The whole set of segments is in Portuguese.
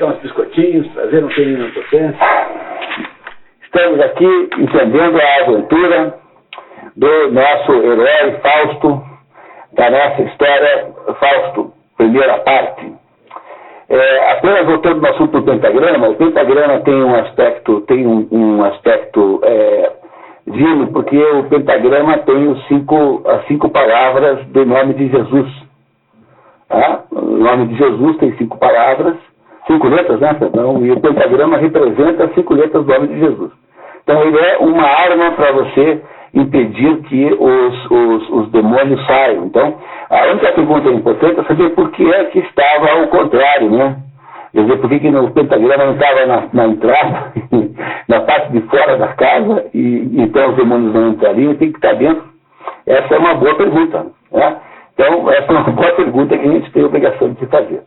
pegar uns biscoitinhos, trazer um pequeno potência. Estamos aqui entendendo a aventura do nosso herói Fausto, da nossa história, Fausto, primeira parte. Apenas voltando no assunto do pentagrama, o pentagrama tem um aspecto, divino, porque o pentagrama tem as cinco palavras do nome de Jesus. O nome de Jesus tem 5 palavras, 5 letras, né, perdão, e o pentagrama representa as 5 letras do nome de Jesus. Então ele é uma arma para você impedir que os demônios saiam. Então, a única pergunta importante é saber por que é que estava ao contrário, né? Quer dizer, por que no pentagrama não estava na entrada, na parte de fora da casa, e então os demônios não entrariam, tem que estar dentro. Essa é uma boa pergunta, né? Então, essa é uma boa pergunta que a gente tem a obrigação de se fazer.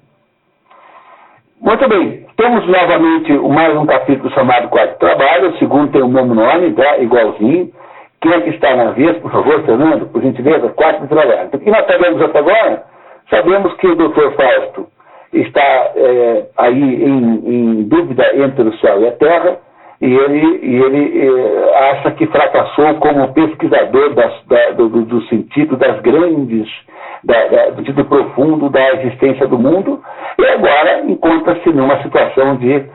Muito bem, temos novamente mais um capítulo chamado Quarto de Trabalho, o segundo tem o mesmo nome, tá? Igualzinho. Quem é que está na vez, por favor, Fernando, por gentileza, Quarto de Trabalho. Então, o que nós sabemos até agora? Sabemos que o Dr. Fausto está aí em dúvida entre o céu e a terra, e ele acha que fracassou como pesquisador do sentido das grandes, do sentido profundo da existência do mundo, e agora encontra-se numa situação de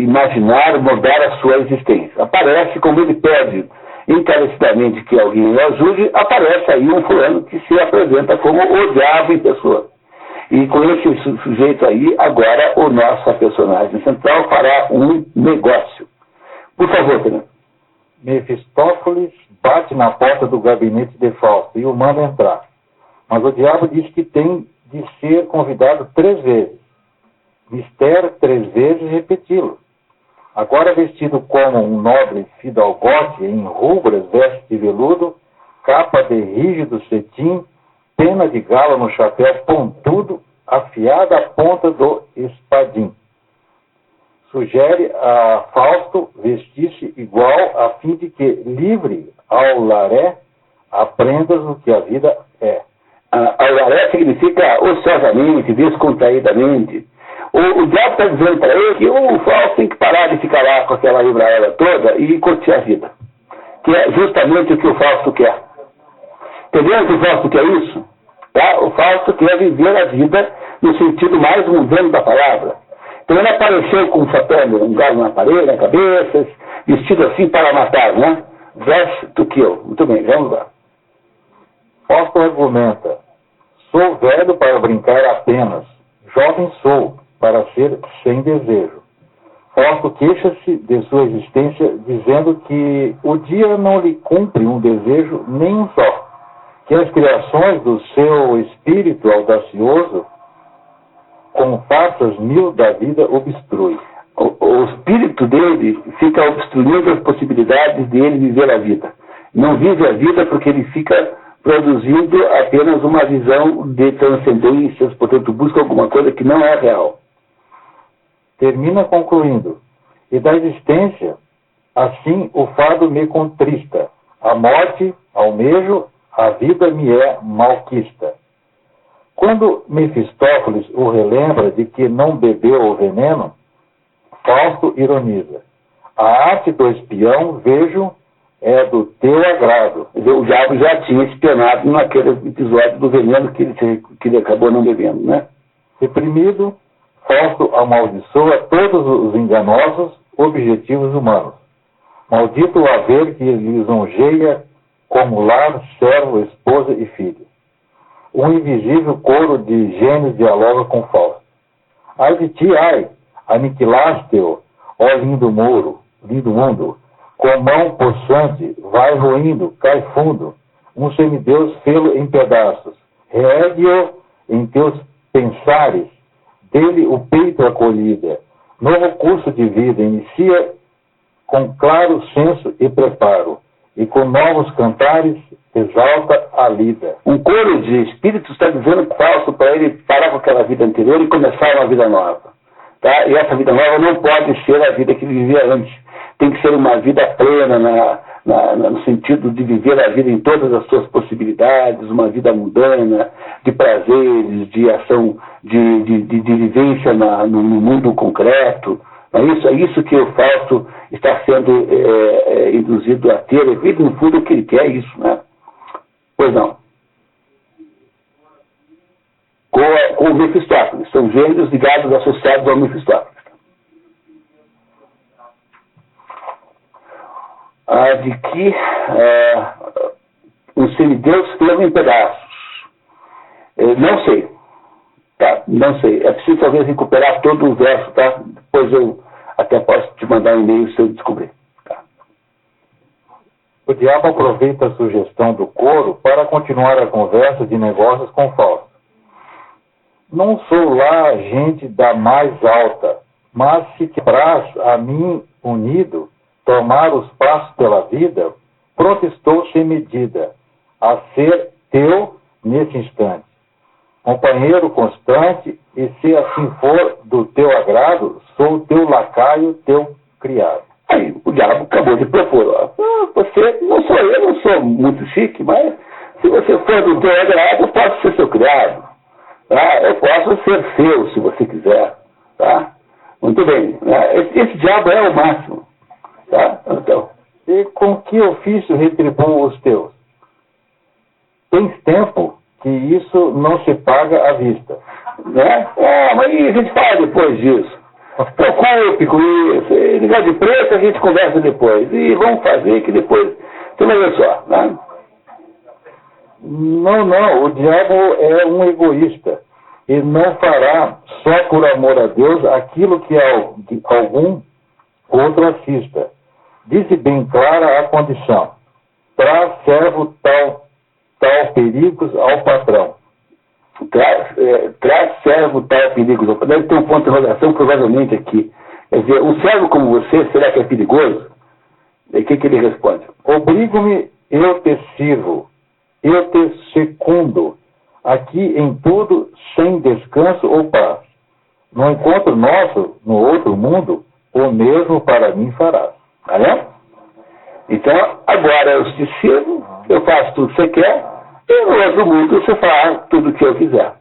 imaginar, mudar a sua existência. Aparece, como ele pede encarecidamente que alguém o ajude, aparece aí um fulano que se apresenta como o diabo em pessoa. E com esse sujeito aí, agora o nosso personagem central fará um negócio. Por favor, Fernando. Mefistófeles bate na porta do gabinete de Fausto e o manda entrar. Mas o diabo diz que tem de ser convidado 3 vezes. Mister 3 vezes repeti-lo. Agora vestido como um nobre fidalgote em rubras vestes de veludo, capa de rígido cetim, pena de gala no chapéu pontudo, afiada a ponta do espadim. Sugere a Fausto vestir-se igual a fim de que, livre ao laré, aprendas o que a vida é. Ao laré significa ociosamente, descontraídamente. O diabo está dizendo para ele que o Fausto tem que parar de ficar lá com aquela libraela toda e curtir a vida. Que é justamente o que o Fausto quer. Entendeu que o Fausto quer isso? Tá? O Fausto quer viver a vida no sentido mais mundano da palavra. Então ele apareceu com um chapéu, um galho na parede, na cabeça, vestido assim para matar, né? Dress to kill. Muito bem, vamos lá. Fausto argumenta: sou velho para brincar apenas, jovem sou para ser sem desejo. Fausto queixa-se de sua existência, dizendo que o dia não lhe cumpre um desejo nem um só, que as criações do seu espírito audacioso, com farsas 1000 da vida, obstrui. O espírito dele fica obstruindo as possibilidades de ele viver a vida. Não vive a vida porque ele fica produzindo apenas uma visão de transcendências, portanto busca alguma coisa que não é real. Termina concluindo: e da existência, assim o fado me contrista, a morte almejo, a vida me é malquista. Quando Mefistófeles o relembra de que não bebeu o veneno, Fausto ironiza: a arte do espião, vejo, é do teu agrado. O diabo já tinha espionado naquele episódio do veneno que ele acabou não bebendo, né? Reprimido, Fausto amaldiçoa todos os enganosos objetivos humanos. Maldito o haver que lisonjeia como lar, servo, esposa e filho. Um invisível coro de gênios dialoga com Fausto. Ai de ti, ai, aniquilaste-o, ó lindo mundo, com mão possante, vai ruindo, cai fundo, um semideus fê-lo em pedaços, reergue-o em teus pensares, dele o peito acolhida, novo curso de vida, inicia com claro senso e preparo, e com novos cantares exalta a lida. Um coro de espíritos está dizendo Fausto para ele parar com aquela vida anterior e começar uma vida nova. Tá? E essa vida nova não pode ser a vida que ele vivia antes. Tem que ser uma vida plena no sentido de viver a vida em todas as suas possibilidades, uma vida mundana, de prazeres, de ação, de vivência no mundo concreto. É isso que o Fausto está sendo induzido a ter. E, no fundo, o que ele quer é isso, né? Pois não. Com o Mefistófeles. São gêmeos ligados, associados ao Mefistófeles. De que os semideus ficam em pedaços. Não sei. Tá? Não sei. É preciso talvez recuperar todo o verso, tá? Depois eu até posso te mandar um e-mail se eu descobrir. Tá? O diabo aproveita a sugestão do coro para continuar a conversa de negócios com Fausto. Não sou lá gente da mais alta, mas se te praz a mim unido tomar os passos pela vida, pronto estou sem medida a ser teu nesse instante. Companheiro constante, e se assim for do teu agrado, sou teu lacaio, teu criado. Aí o diabo acabou de propor. Você, eu não sou muito chique, mas se você for do teu agrado, eu posso ser seu criado. Tá? Eu posso ser seu, se você quiser. Tá? Muito bem. Esse diabo é o máximo. Tá? Então. E com que ofício retribuo os teus? Tens tempo que isso não se paga à vista. Né? Mas aí a gente fala depois disso. Preocupe com isso. E ligar de preço a gente conversa depois. E vamos fazer que depois. Você vai ver só. Né? Não. O diabo é um egoísta. E não fará só por amor a Deus aquilo que algum outro assista. Disse bem clara a condição. Traz servo tal perigos ao patrão. Traz servo tal perigos ao patrão. Deve ter um ponto de interrogação provavelmente aqui. Quer dizer, um servo como você, será que é perigoso? E o que ele responde? Obrigo-me, eu te sirvo, eu te secundo, aqui em tudo, sem descanso ou paz. No encontro nosso, no outro mundo, o mesmo para mim farás. Tá vendo? Então, agora eu te sirvo, eu faço tudo que você quer, e no outro mundo você faz tudo o que eu quiser.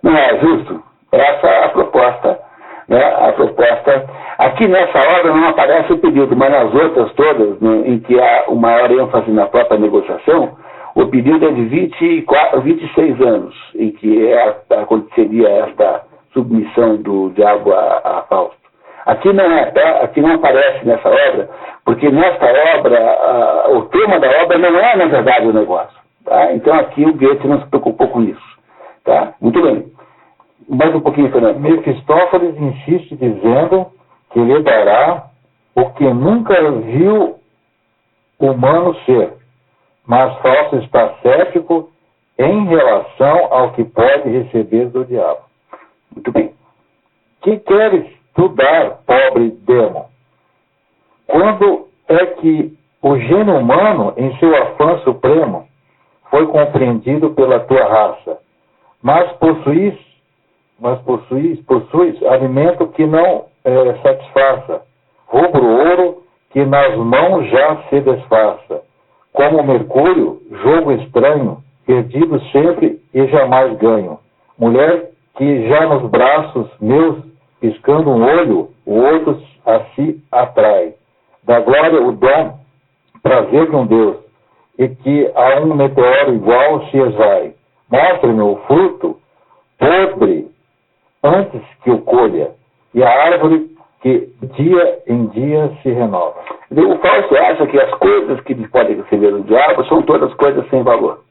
Não é justo? Essa é a proposta. Né? A proposta. Aqui nessa obra não aparece o pedido, mas nas outras todas, em que há uma maior ênfase na própria negociação, o período é de 26 anos, em que aconteceria esta submissão do diabo a Fausto. Aqui não aparece nessa obra, porque nesta obra, o tema da obra não é, na verdade, o negócio. Tá? Então aqui o Goethe não se preocupou com isso. Tá? Muito bem. Mais um pouquinho, Fernando. Mefistófeles insiste dizendo que lhe dará o que nunca viu humano ser. Mas Fausto está cético em relação ao que pode receber do diabo. Muito bem. Que queres tu dar, pobre demo? Quando é que o gênio humano, em seu afã supremo, foi compreendido pela tua raça, mas possuis alimento que não satisfaça, rubro ouro que nas mãos já se desfaça, como mercúrio, jogo estranho, perdido sempre e jamais ganho. Mulher que já nos braços meus, piscando um olho, o outro a si atrai. Da glória o dom, prazer de um Deus, e que a um meteoro igual se esvai. Mostre-me o fruto podre antes que o colha, e a árvore que dia em dia se renova. O Fausto acha que as coisas que ele pode receber do diabo são todas coisas sem valor.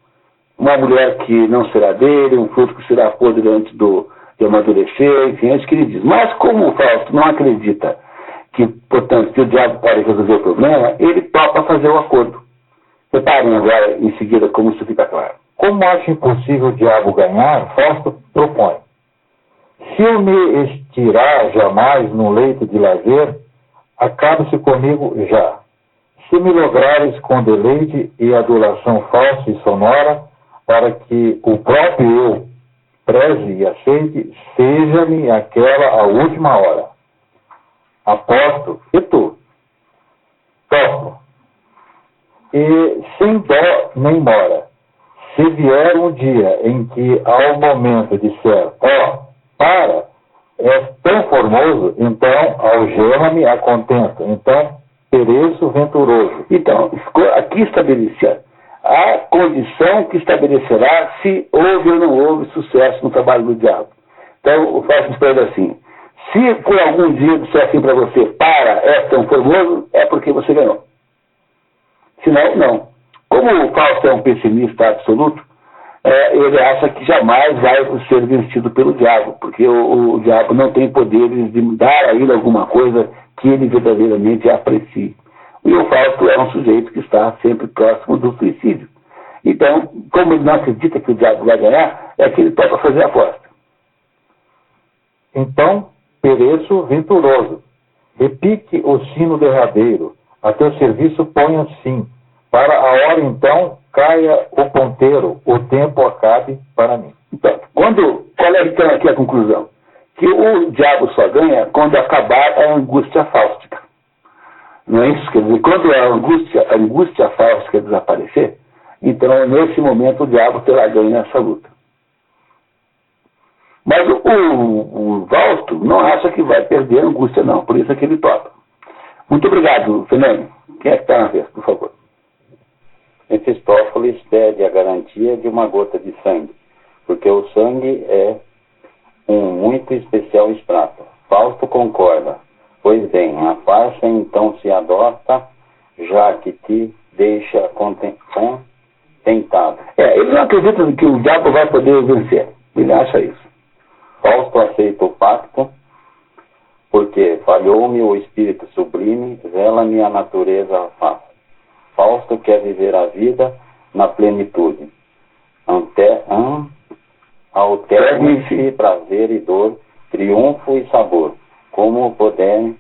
Uma mulher que não será dele, um fruto que será podre antes de amadurecer, enfim, é isso que ele diz. Mas como o Fausto não acredita que, portanto, que o diabo pode resolver o problema, ele topa fazer o acordo. Reparem agora, em seguida, como isso fica claro. Como acha impossível o diabo ganhar, Fausto propõe: se eu me estirar jamais no leito de lazer, acabe-se comigo já. Se me lograres com deleite e adulação falsa e sonora, para que o próprio eu preze e aceite, seja-me aquela a última hora. Aposto, e tu? Topo. e sem dó nem mora. Se vier um dia em que ao momento disser, para, és tão formoso, então algema-me a contento, então pereço venturoso. Então, aqui estabelecia a condição que estabelecerá se houve ou não houve sucesso no trabalho do diabo. Então, eu faço isso para ele assim: se por algum dia disser assim para você, para, és tão formoso, é porque você ganhou. Senão, não. Como o Fausto é um pessimista absoluto, ele acha que jamais vai ser vencido pelo diabo, porque o diabo não tem poderes de dar a ele alguma coisa que ele verdadeiramente aprecie. E o Fausto é um sujeito que está sempre próximo do suicídio. Então, como ele não acredita que o diabo vai ganhar, é que ele toca fazer a aposta. Então, pereço venturoso. Repique o sino derradeiro, a teu serviço ponha sim. Para a hora então, caia o ponteiro, o tempo acabe para mim. Então, qual é então aqui a conclusão? Que o diabo só ganha quando acabar a angústia fáustica. Não é isso? Quer dizer, quando a angústia fáustica desaparecer, então nesse momento o diabo terá ganho nessa luta. Mas o Fausto não acha que vai perder a angústia, não. Por isso é que ele topa. Muito obrigado, Fernando. Quem é que está na vez, por favor? Mefistófeles pede a garantia de uma gota de sangue, porque o sangue é um muito especial extrato. Fausto concorda. Pois bem, a farsa então se adota, já que te deixa contentado. Ele não acredita que o diabo vai poder vencer. Ele acha isso. Fausto aceita o pacto, porque falhou-me o espírito sublime, vela-me a natureza face. Fausto quer viver a vida na plenitude. Alterne-se prazer e dor, triunfo e sabor, como puderem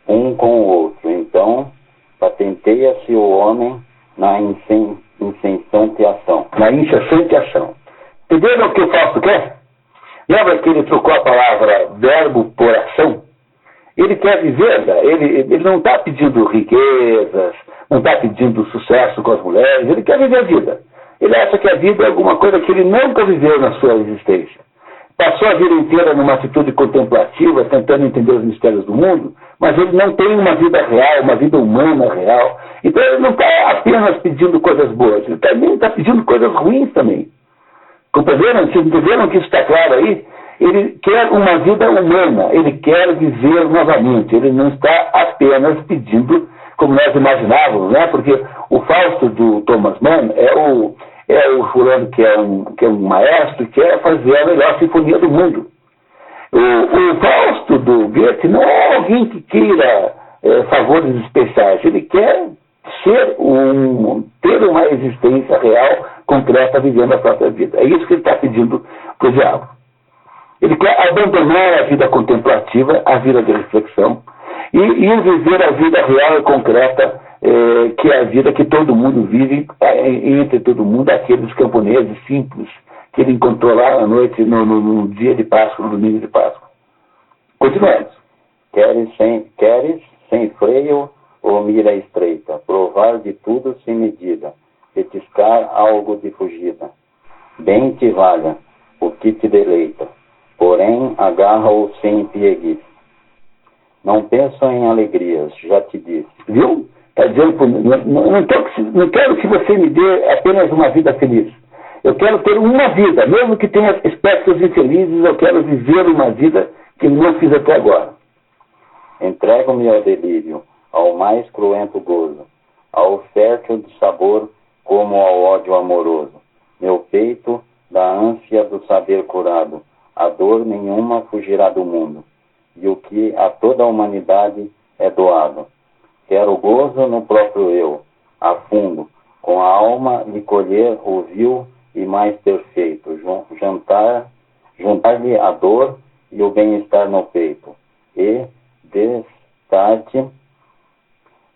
um com o outro. Então, patenteia-se o homem na incessante ação. Na incessante ação. Entenderam o que o Fausto quer? Lembra que ele trocou a palavra verbo por ação? Ele quer viver, ele não está pedindo riquezas, não está pedindo sucesso com as mulheres, ele quer viver a vida. Ele acha que a vida é alguma coisa que ele nunca viveu na sua existência. Passou a vida inteira numa atitude contemplativa, tentando entender os mistérios do mundo, mas ele não tem uma vida real, uma vida humana real. Então ele não está apenas pedindo coisas boas, ele também está pedindo coisas ruins também. Compreenderam? Vocês entenderam que isso está claro aí? Ele quer uma vida humana, ele quer viver novamente, ele não está apenas pedindo como nós imaginávamos, né? Porque o Fausto do Thomas Mann é o fulano que é um maestro que quer fazer a melhor sinfonia do mundo. O Fausto do Goethe não é alguém que queira favores especiais, ele quer ter uma existência real, concreta, vivendo a própria vida. É isso que ele está pedindo para o diabo. Ele quer abandonar a vida contemplativa, a vida de reflexão, e viver a vida real e concreta, que é a vida que todo mundo vive, entre todo mundo, aqueles camponeses simples que ele encontrou lá à noite, no dia de Páscoa, no domingo de Páscoa. Continuemos. Queres sem freio ou mira estreita, provar de tudo sem medida, petiscar algo de fugida. Bem te valha o que te deleita, porém agarra-o sem pieguice. Não penso em alegrias, já te disse. Viu? Está dizendo, não quero que você me dê apenas uma vida feliz. Eu quero ter uma vida, mesmo que tenha aspectos infelizes, eu quero viver uma vida que não fiz até agora. Entrego-me ao delírio, ao mais cruento gozo, ao fértil de sabor como ao ódio amoroso. Meu peito, da ânsia do saber curado, a dor nenhuma fugirá do mundo, e o que a toda a humanidade é doado. Quero gozo no próprio eu, a fundo, com a alma lhe colher o vil e mais perfeito, juntar-lhe a dor e o bem-estar no peito, e destar-te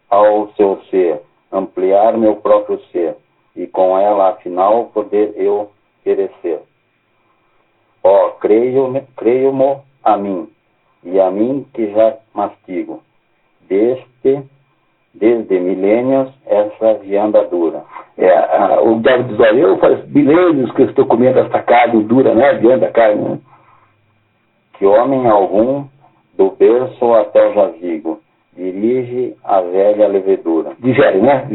ao seu ser, ampliar meu próprio ser, e com ela, afinal, poder eu perecer. Creio-mo a mim, e a mim que já mastigo, deste desde milênios essa vianda dura. O diabo diz, olha, eu faz milênios que eu estou comendo esta carne dura, né? Vianda, carne, né? Que homem algum, do berço até o jazigo, dirige a velha levedura. Digere, né?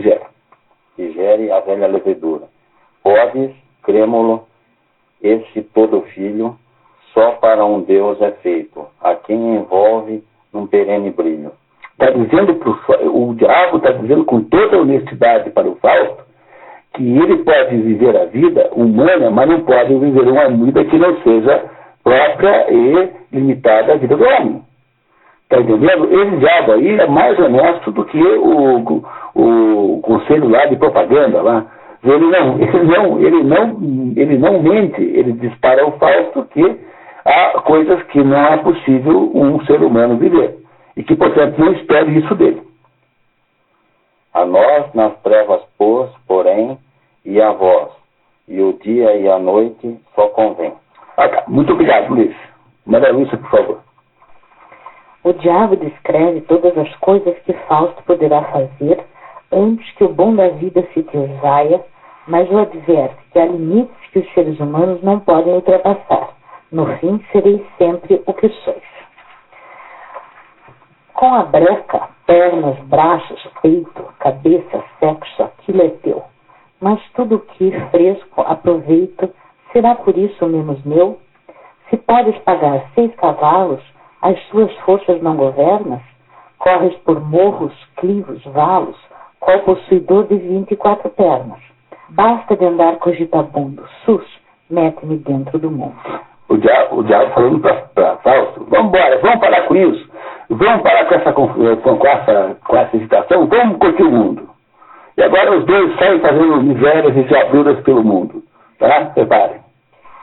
Digere a velha levedura. Podes, crêmulo, esse todo filho, só para um Deus é feito, a quem envolve num perene brilho. Está dizendo o diabo está dizendo com toda a honestidade para o Fausto que ele pode viver a vida humana, mas não pode viver uma vida que não seja própria e limitada à vida do homem. Está entendendo? Esse diabo aí é mais honesto do que o conselho lá de propaganda lá. Ele não mente, ele diz para o Fausto que há coisas que não é possível um ser humano viver. E que, portanto, não espere isso dele. A nós nas trevas pôs, porém, e a vós, e o dia e a noite só convém. Muito obrigado, Luiz. Maria Lúcia, por favor. O diabo descreve todas as coisas que Fausto poderá fazer antes que o bom da vida se te esvaia, mas o adverte que há limites que os seres humanos não podem ultrapassar. No fim, sereis sempre o que sois. Com a breca, pernas, braços, peito, cabeça, sexo, aquilo é teu. Mas tudo que fresco, aproveito, será por isso menos meu? Se podes pagar 6 cavalos, as suas forças não governas? Corres por morros, clivos, valos, qual possuidor de 24 pernas. Basta de andar cogitabundo, sus, mete-me dentro do mundo. O diabo falando para Fausto, vamos embora, vamos parar com isso. Vamos parar com essa hesitação, vamos curtir o mundo. E agora os dois saem fazendo misérias e diabruras pelo mundo. Tá? Reparem.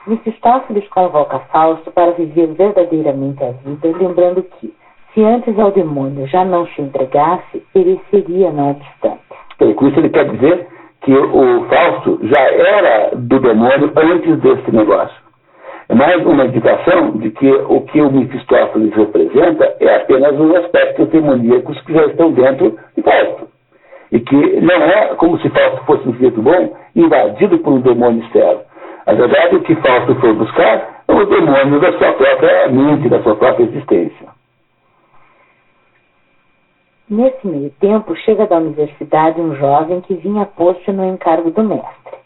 Mefistófeles convoca Fausto para viver verdadeiramente a vida, lembrando que, se antes ao demônio já não se entregasse, pereceria não obstante. Com isso ele quer dizer que o Fausto já era do demônio antes desse negócio. É mais uma indicação de que o que o Mefistófeles representa é apenas os aspectos demoníacos que já estão dentro de Fausto. E que não é como se Fausto fosse um sujeito bom, invadido por um demônio externo. Na verdade, o que Fausto foi buscar é o demônio da sua própria mente, da sua própria existência. Nesse meio tempo, chega da universidade um jovem que vinha posto no encargo do mestre.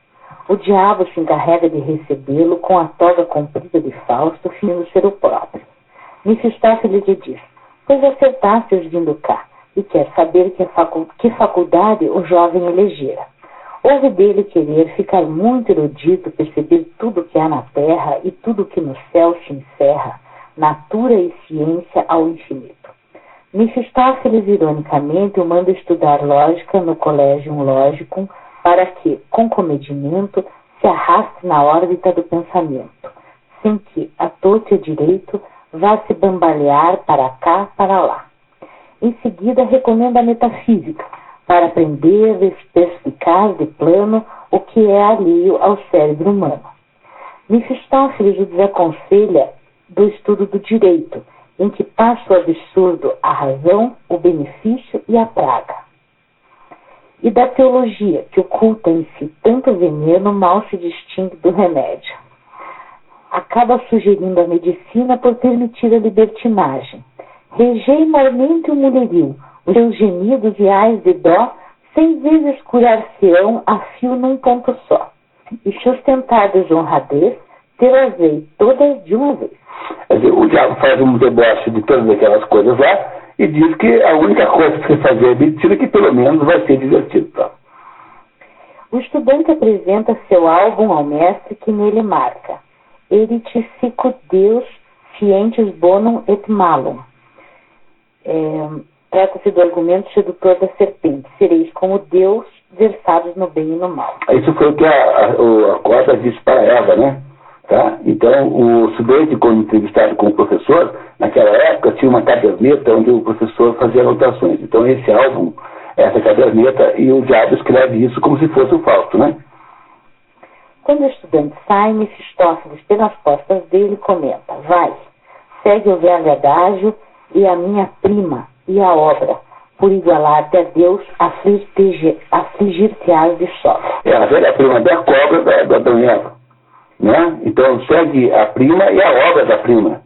O diabo se encarrega de recebê-lo com a toga comprida de Fausto, fingindo ser o próprio. Mefistófeles lhe diz, pois acertastes vindo cá, e quer saber que faculdade o jovem elegera. Houve dele querer ficar muito erudito, perceber tudo que há na terra e tudo que no céu se encerra, natura e ciência ao infinito. Mefistófeles, ironicamente, o manda estudar lógica no Collegium Logicum, para que, com comedimento, se arraste na órbita do pensamento, sem que, a torto e a direito, vá se bambalear para cá, para lá. Em seguida, recomenda a metafísica, para aprender, perspicaz de plano o que é alheio ao cérebro humano. Mefistófeles o desaconselha do estudo do direito, em que passa o absurdo a razão, o benefício e a praga. E da teologia, que oculta em si tanto veneno, mal se distingue do remédio. Acaba sugerindo a medicina por permitir a libertinagem. Regei mormente o mulherio, os seus gemidos e ais de dó, 100 vezes curar-se-ão a fio num ponto só. E sustentadas de honradez, tê-las-ei todas de uma vez. Quer dizer, o diabo faz um deboche de todas aquelas coisas lá, e diz que a única coisa que você fazer é medicina que pelo menos vai ser divertido. Tá? O estudante apresenta seu álbum ao mestre, que nele marca Erit sicut Deus scientis bonum et malum. Trata-se do argumento sedutor da serpente. Sereis como Deus, versados no bem e no mal. Isso foi o que a Corda disse para Eva, né? Tá? Então, o estudante, quando entrevistado com o professor, naquela época tinha uma caderneta onde o professor fazia anotações. Então, esse álbum, essa caderneta, e o diabo escreve isso como se fosse o Fausto, né? Quando o estudante sai, Mefistófeles, pelas costas dele, comenta, vai, segue o velho adágio e a minha prima e a obra, por igualar-te a Deus, afligir-te-ás de sobra. É a velha prima da cobra da Adão e Eva, né? Então segue a prima e a obra da prima,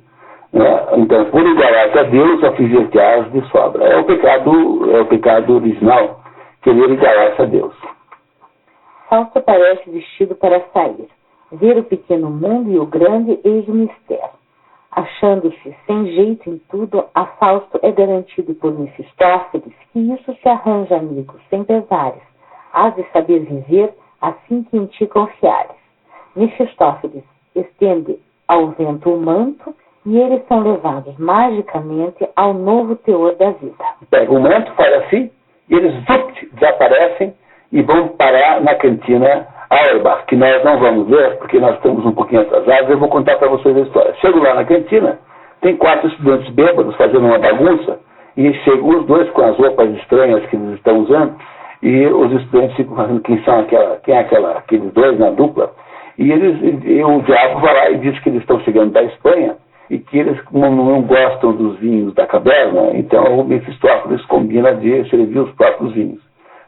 né? Então, por igualar-te a Deus, afligir-te-ás de sobra. É o pecado original, querer igualar-se a Deus. Fausto parece vestido para sair, ver o pequeno mundo e o grande, eis o mistério. Achando-se sem jeito em tudo, a Fausto é garantido por Mefistófeles que isso se arranja, amigo, sem pesares. Hás de saber viver assim que em ti confiares. Mefistófeles estende ao vento o manto e eles são levados magicamente ao novo teor da vida. Pega o manto, faz assim, e eles desaparecem e vão parar na cantina Auerbach, que nós não vamos ver, porque nós estamos um pouquinho atrasados. Eu vou contar para vocês a história. Chego lá na cantina, tem 4 estudantes bêbados fazendo uma bagunça, e chegam os dois com as roupas estranhas que eles estão usando, e os estudantes ficam fazendo quem é aqueles dois na dupla, e o diabo vai lá e diz que eles estão chegando da Espanha, e que eles não gostam dos vinhos da caverna, então o Mefistófeles combina de servir os próprios vinhos.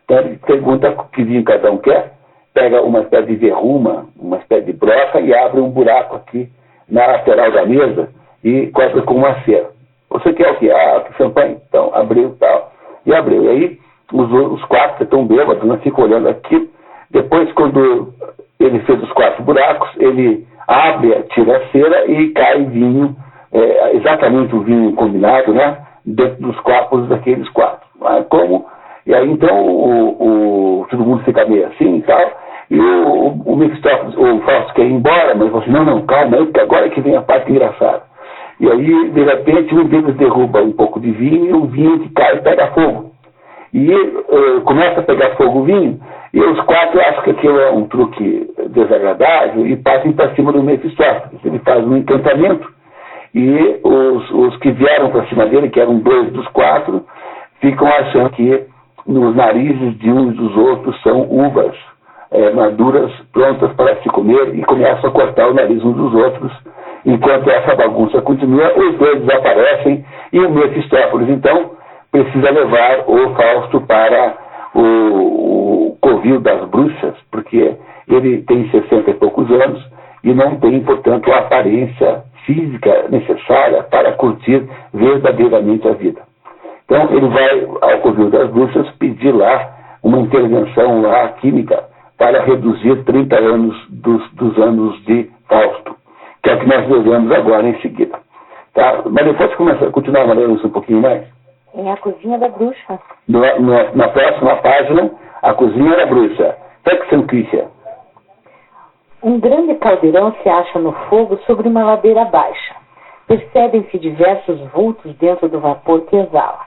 Então ele pergunta que vinho cada um quer, pega uma espécie de verruma, uma espécie de broca e abre um buraco aqui na lateral da mesa e cobre com uma cera. Você quer o quê? Champanhe? Então, abriu e tal. E abriu. E aí, os 4 que estão bêbados, né, ficam olhando aquilo. Depois, quando ele fez os 4 buracos, ele abre, tira a cera e cai vinho, exatamente o vinho combinado, né, dentro dos copos daqueles 4. E aí, então, todo mundo fica meio assim e tal. E o Mefistófeles, o Fausto quer ir embora, mas falou assim, não, calma aí, porque agora é que vem a parte engraçada. E aí, de repente, um deles derruba um pouco de vinho e o vinho que cai pega fogo. E começa a pegar fogo o vinho, e os 4 acham que aquilo é um truque desagradável e passam para cima do Mefistófeles. Ele faz um encantamento e os que vieram para cima dele, que eram 2 dos 4, ficam achando que nos narizes de uns dos outros são uvas maduras, prontas para se comer, e começam a cortar o nariz uns dos outros. Enquanto essa bagunça continua, os 2 desaparecem e o Mefistófeles, então, precisa levar o Fausto para o covil das bruxas, porque ele tem 60 e poucos anos e não tem, portanto, a aparência física necessária para curtir verdadeiramente a vida. Então, ele vai ao covil das bruxas pedir lá uma intervenção lá química para reduzir 30 anos dos anos de Fausto, que é o que nós veremos agora em seguida. Tá? Mas depois continuar lendo isso um pouquinho mais. Em A Cozinha da Bruxa. Na próxima página, A Cozinha da Bruxa. Hexenküche. Um grande caldeirão se acha no fogo sobre uma ladeira baixa. Percebem-se diversos vultos dentro do vapor que exala.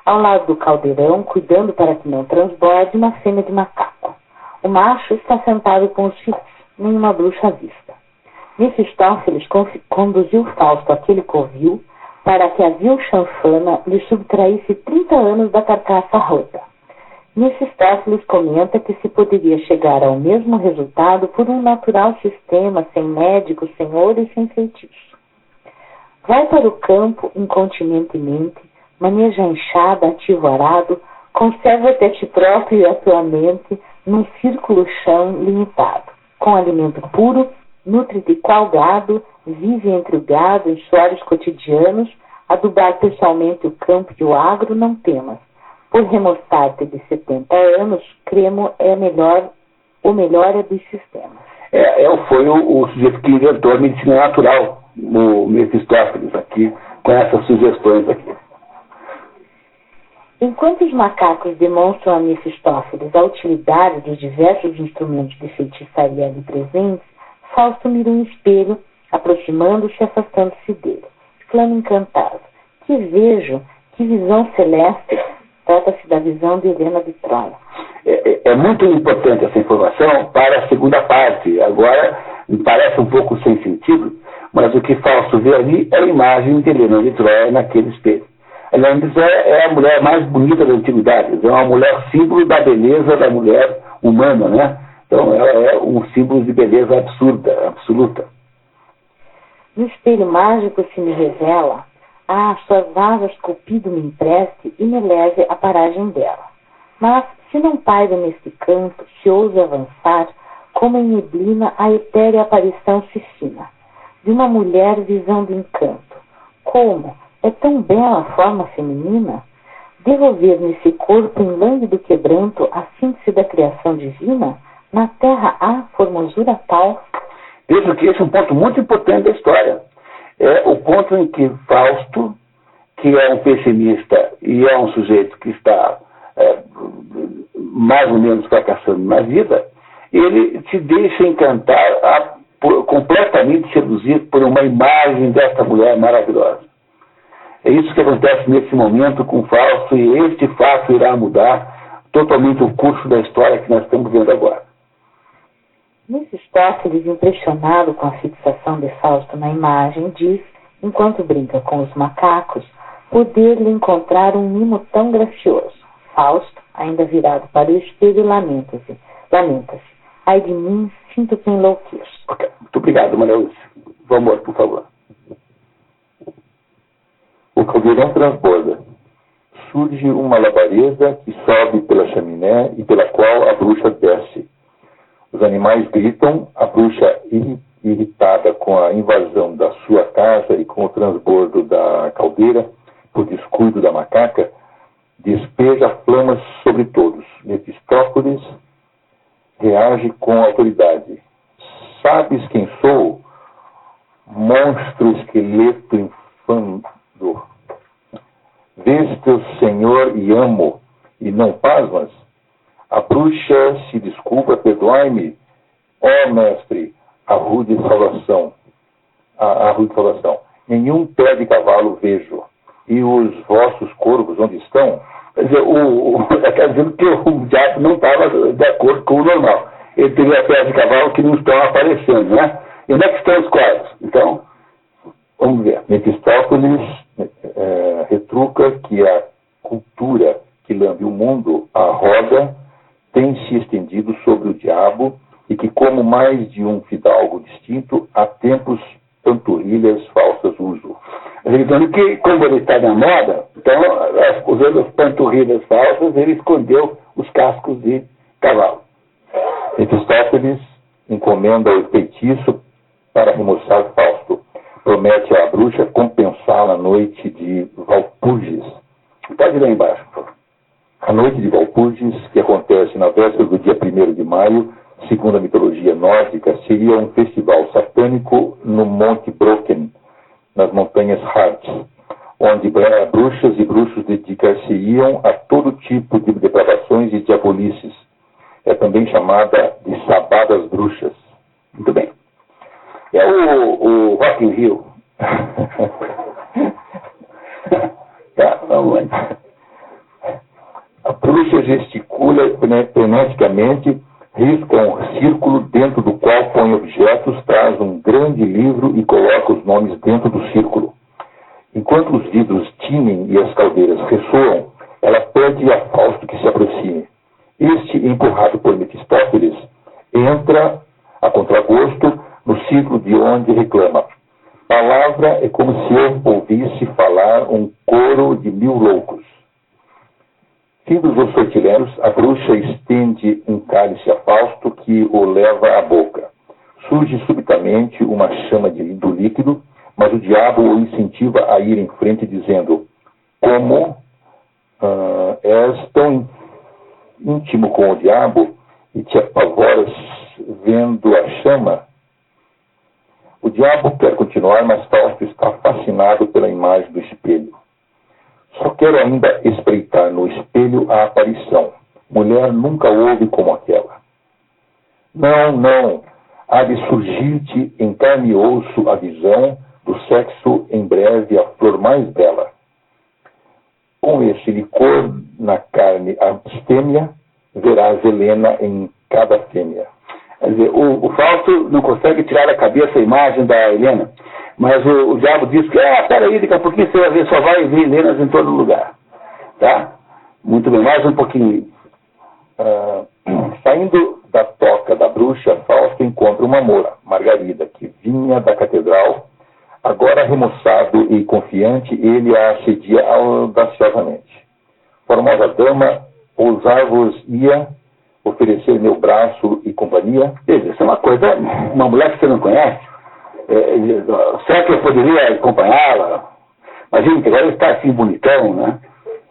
Ao lado do caldeirão, cuidando para que não transborde, uma fêmea de macaco. O macho está sentado com os filhos, nenhuma bruxa à vista. Mefistófeles conduziu Fausto àquele covil para que a vil chanfana lhe subtraísse 30 anos da carcaça rota. Mefistófeles comenta que se poderia chegar ao mesmo resultado por um natural sistema, sem médico, sem ouro e sem feitiço. Vai para o campo incontinentemente, maneja a enxada, ativa o arado, conserva-te a ti próprio e a tua mente num círculo chão limitado. Com alimento puro, nutre-te qual gado, vive entre o gado em suaves cotidianos, adubar pessoalmente o campo e o agro, não temas. Por remostar-te de 70 anos, cremo o melhor é dos sistemas. Foi o sujeito que inventou a medicina natural, o Mefistófeles, aqui, com essas sugestões aqui. Enquanto os macacos demonstram a Mefistófeles a utilidade dos diversos instrumentos de feitiçaria ali presentes, Fausto mira um espelho, aproximando-se e afastando-se dele. Exclama encantado. Que vejo, que visão celeste! Trata-se da visão de Helena de Troia. É muito importante essa informação para a segunda parte. Agora, me parece um pouco sem sentido, mas o que Fausto vê ali é a imagem de Helena de Troia naquele espelho. Helena de Troia é a mulher mais bonita da antiguidade, é uma mulher símbolo da beleza da mulher humana, né? Então ela é um símbolo de beleza absurda, absoluta. No espelho mágico se me revela suas asas Cupido me empreste e me leve à paragem dela. Mas, se não paira neste canto, se ouse avançar, como em neblina a etérea aparição se fina, de uma mulher visão de encanto. Como? É tão bela a forma feminina? Devo ver nesse corpo em lânguido quebranto a síntese da criação divina? Na terra há formosura tal? Veja que esse é um ponto muito importante da história. É o ponto em que Fausto, que é um pessimista e é um sujeito que está mais ou menos fracassando na vida, ele se deixa encantar, completamente seduzido por uma imagem desta mulher maravilhosa. É isso que acontece nesse momento com Fausto, e este fato irá mudar totalmente o curso da história que nós estamos vendo agora. Mefistófeles, impressionado com a fixação de Fausto na imagem, diz, enquanto brinca com os macacos, poder-lhe encontrar um mimo tão gracioso. Fausto, ainda virado para o espelho, lamenta-se. Ai de mim, sinto que enlouqueço. Okay. Muito obrigado, Maria Lúcia. Vamos, por favor. O caldeirão transborda. Surge uma labareda que sobe pela chaminé e pela qual a bruxa desce. Os animais gritam, a bruxa, irritada com a invasão da sua casa e com o transbordo da caldeira, por descuido da macaca, despeja flamas sobre todos. Mefistófeles reage com autoridade. Sabes quem sou? Monstro esqueleto infando. Vês teu senhor e amo, e não pasmas? A bruxa se desculpa, perdoai-me, ó mestre, a rude salvação. Nenhum pé de cavalo vejo. E os vossos corvos onde estão? Quer dizer, quer dizer que o diabo não estava de acordo com o normal. Ele teria pés de cavalo que não estão aparecendo, né? E onde é que estão os quadros? Então, vamos ver. Mefistófeles retruca que a cultura que lambe o mundo, a roda, tem se estendido sobre o diabo e que, como mais de um fidalgo distinto, há tempos panturrilhas falsas uso. Então, que como ele está na moda, então, usando as panturrilhas falsas, ele escondeu os cascos de cavalo. Mefistófeles encomenda o feitiço para remoçar Fausto. Promete à bruxa compensá-la na noite de Walpurgis. Pode ir lá embaixo, por favor. A noite de Walpurgis, que acontece na véspera do dia 1º de maio, segundo a mitologia nórdica, seria um festival satânico no Monte Brocken, nas montanhas Harz, onde bruxas e bruxos dedicar-se-iam a todo tipo de depravações e diabolices. É também chamada de Sabá das Bruxas. Muito bem. É o Rock in Rio. Tá, vamos lá. A bruxa gesticula freneticamente, risca um círculo dentro do qual põe objetos, traz um grande livro e coloca os nomes dentro do círculo. Enquanto os vidros timem e as caldeiras ressoam, ela pede a Fausto que se aproxime. Este, empurrado por Mefistófeles, entra, a contragosto, no círculo de onde reclama. Palavra é como se eu ouvisse falar um coro de 1000 loucos. Findos os sortileros, a bruxa estende um cálice a Fausto que o leva à boca. Surge subitamente uma chama do líquido, mas o diabo o incentiva a ir em frente, dizendo: como és tão íntimo com o diabo e te apavoras vendo a chama? O diabo quer continuar, mas Fausto está fascinado pela imagem do espelho. Só quero ainda espreitar no espelho a aparição. Mulher nunca houve como aquela. Não. Há de surgir-te em carne e osso a visão do sexo em breve a flor mais bela. Com esse licor na carne abstêmia, verás Helena em cada fêmea. Quer dizer, o Fausto não consegue tirar da cabeça a imagem da Helena, mas o diabo diz que, peraí, daqui a pouquinho você vai ver, só vai ver Helenas em todo lugar. Tá? Muito bem, mais um pouquinho. Saindo da toca da bruxa, Fausto encontra uma moura, Margarida, que vinha da catedral Agora, remoçado e confiante, ele a assedia audaciosamente. Formosa dama, ousar-vos ia oferecer meu braço e companhia? Veja, isso é uma coisa, uma mulher que você não conhece. Será que eu poderia acompanhá-la? Imagina que agora ele está assim bonitão, né?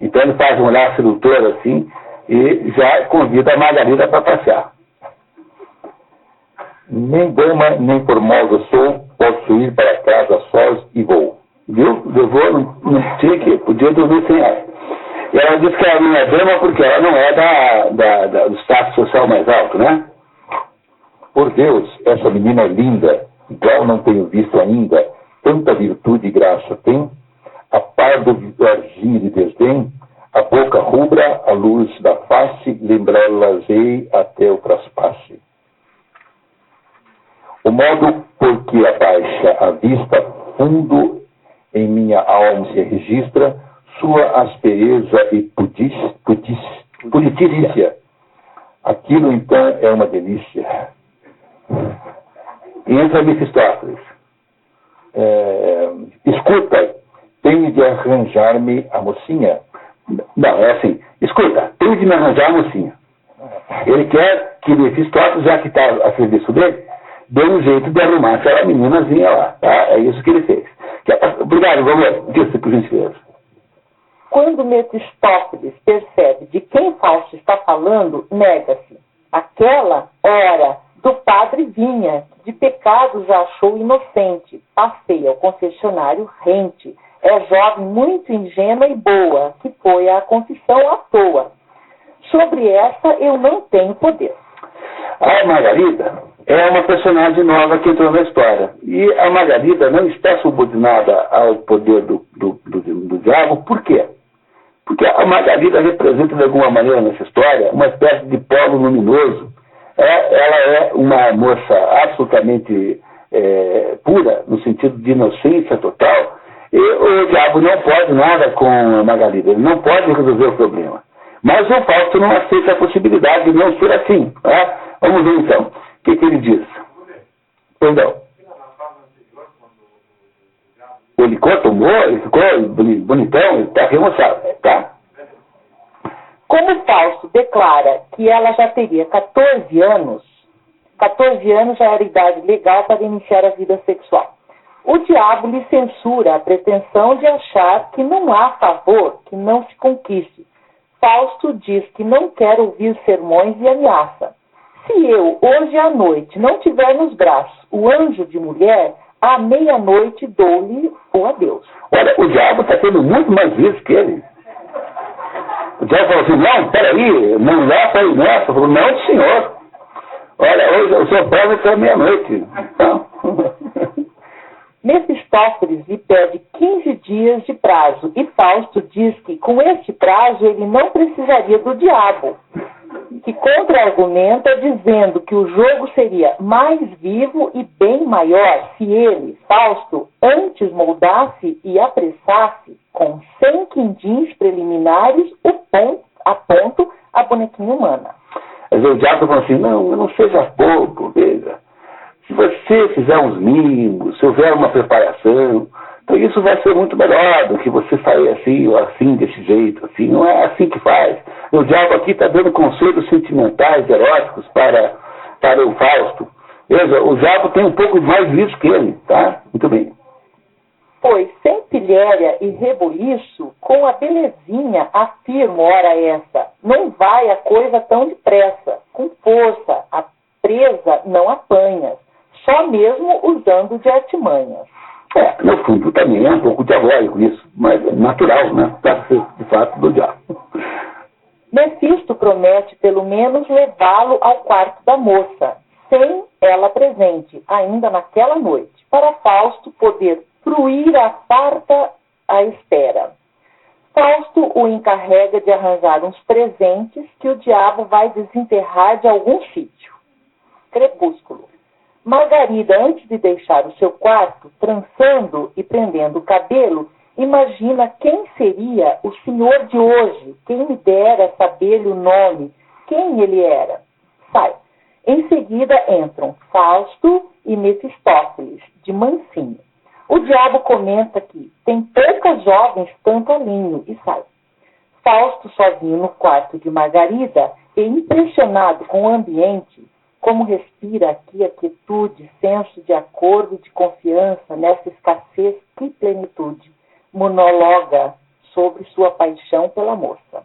Então ele faz um olhar sedutor assim e já convida a Margarida para passear. Nem dama, nem formosa sou, posso ir para casa sós e vou. Viu? Levou, não tinha que, podia dormir sem ela. E ela disse que ela não é dama porque ela não é do status social mais alto, né? Por Deus, essa menina é linda, igual não tenho visto ainda, tanta virtude e graça tem, a par do arzinho de desdém, a boca rubra, a luz da face, lembrá-las-ei até o traspasse. O modo por que abaixa a vista, fundo em minha alma se registra, sua aspereza e puditícia. Aquilo então é uma delícia. E entra Mefistófeles. Escuta, tenho de arranjar-me a mocinha. Não, é assim. Escuta, tenho de me arranjar a mocinha. Ele quer que Mefistófeles, já que está a serviço dele, dê um jeito de arrumar aquela meninazinha lá. Tá? É isso que ele fez. Obrigado, vamos dizer por gentileza. Quando Mefistófeles percebe de quem Fausto está falando, nega-se. Aquela, ora, do padre Vinha, que de pecados a achou inocente, passeia ao confessionário rente, é jovem muito ingênua e boa, que foi à confissão à toa. Sobre essa eu não tenho poder. A Margarida é uma personagem nova que entrou na história. E a Margarida não está subordinada ao poder do diabo. Por quê? Porque a Margarida representa, de alguma maneira, nessa história, uma espécie de polo luminoso. Ela é uma moça absolutamente pura, no sentido de inocência total, e o diabo não pode nada com a Margarida, ele não pode resolver o problema. Mas o Fausto não aceita a possibilidade de não ser assim. Tá? Vamos ver então. O que ele diz? Perdão. Ele tomou, ele ficou bonitão, ele está remoçado, tá? Como Fausto declara que ela já teria 14 anos já era idade legal para iniciar a vida sexual. O diabo lhe censura a pretensão de achar que não há favor que não se conquiste. Fausto diz que não quer ouvir sermões e ameaça. Se eu, hoje à noite, não tiver nos braços o anjo de mulher, à meia-noite dou-lhe o adeus. Olha, o diabo está tendo muito mais vezes que ele. O diabo falou assim, não, peraí, não dá para ir nessa. Falou, não, senhor. Olha, hoje o senhor pode até meia-noite. Então... Mefistófeles lhe pede 15 dias de prazo e Fausto diz que com este prazo ele não precisaria do diabo, que contra-argumenta dizendo que o jogo seria mais vivo e bem maior se ele, Fausto, antes moldasse e apressasse com 100 quindins preliminares a ponto a bonequinha humana. Mas o diabo falou assim, não seja bobo, veja. Se você fizer uns mimos, se houver uma preparação, então isso vai ser muito melhor do que você sair assim, desse jeito, assim. Não é assim que faz. O diabo aqui está dando conselhos sentimentais, eróticos para o Fausto. Veja, o diabo tem um pouco mais disso que ele, tá? Muito bem. Pois, sem pilhéria e reboliço, com a belezinha afirmo, ora essa, não vai a coisa tão depressa, com força, a presa não apanhas, só mesmo usando de artimanhas. No fundo também é um pouco diabólico isso, mas é natural, né? Para ser, de fato, do diabo. Mefisto promete pelo menos levá-lo ao quarto da moça, sem ela presente, ainda naquela noite, para Fausto poder fruir a farta à espera. Fausto o encarrega de arranjar uns presentes que o diabo vai desenterrar de algum sítio. Crepúsculo. Margarida, antes de deixar o seu quarto, trançando e prendendo o cabelo, imagina quem seria o senhor de hoje, quem me dera saber-lhe o nome, quem ele era. Sai. Em seguida entram Fausto e Mefistófeles, de mansinho. O diabo comenta que tem poucas jovens tanto alinho e sai. Fausto, sozinho no quarto de Margarida, e impressionado com o ambiente, como respira aqui a quietude, senso de acordo, de confiança nessa escassez e plenitude, monologa sobre sua paixão pela moça.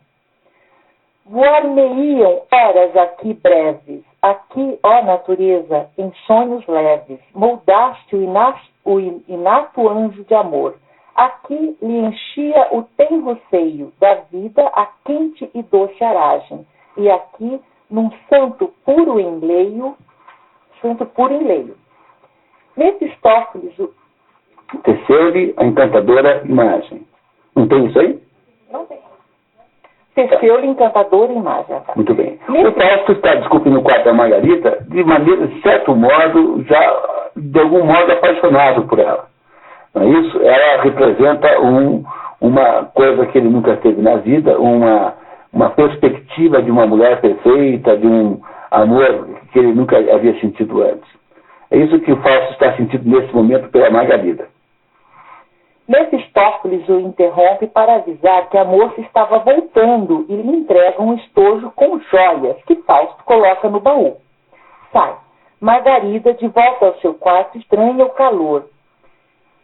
Voar-me-iam horas aqui breves, aqui, ó natureza, em sonhos leves, moldaste o inato anjo de amor. Aqui lhe enchia o tenro seio da vida a quente e doce aragem, e aqui, num santo puro enleio. Mefistófeles... Teceu-lhe a encantadora imagem. Não tem isso aí? Não tem. Teceu-lhe encantadora imagem. Tá? Muito bem. O Fausto está discutindo o quarto da Margarida, de certo modo, já de algum modo apaixonado por ela. Não é isso? Ela representa uma coisa que ele nunca teve na vida, uma perspectiva de uma mulher perfeita, de um amor que ele nunca havia sentido antes. É isso que o Fausto está sentindo nesse momento pela Margarida. Mefistófeles o interrompe para avisar que a moça estava voltando e lhe entrega um estojo com joias que Fausto coloca no baú. Sai. Margarida, de volta ao seu quarto, estranha o calor.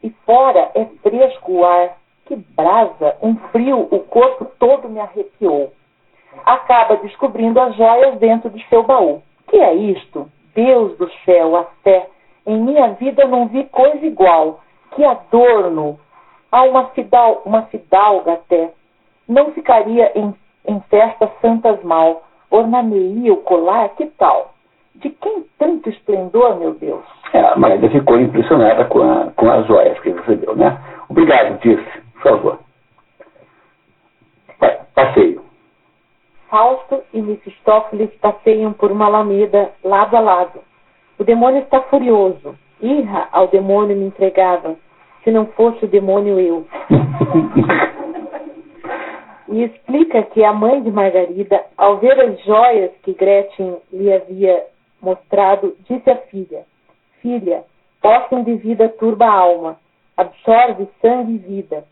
E fora é fresco o ar. Que brasa, um frio, o corpo todo me arrepiou. Acaba descobrindo as joias dentro de seu baú. Que é isto? Deus do céu, a fé. Em minha vida não vi coisa igual. Que adorno! Há uma fidalga até. Não ficaria em festa santas mal. Ornameia o colar, que tal? De quem tanto esplendor, meu Deus? A Margarida ficou impressionada com as joias que recebeu, né? Obrigado, disse. Por favor. Passeio. Fausto e Mefistófeles passeiam por uma alameda, lado a lado. O demônio está furioso. Irra ao demônio me entregava, se não fosse o demônio eu. E explica que a mãe de Margarida, ao ver as joias que Gretchen lhe havia mostrado, disse à filha: Filha, pócion de vida turba a alma, absorve sangue e vida.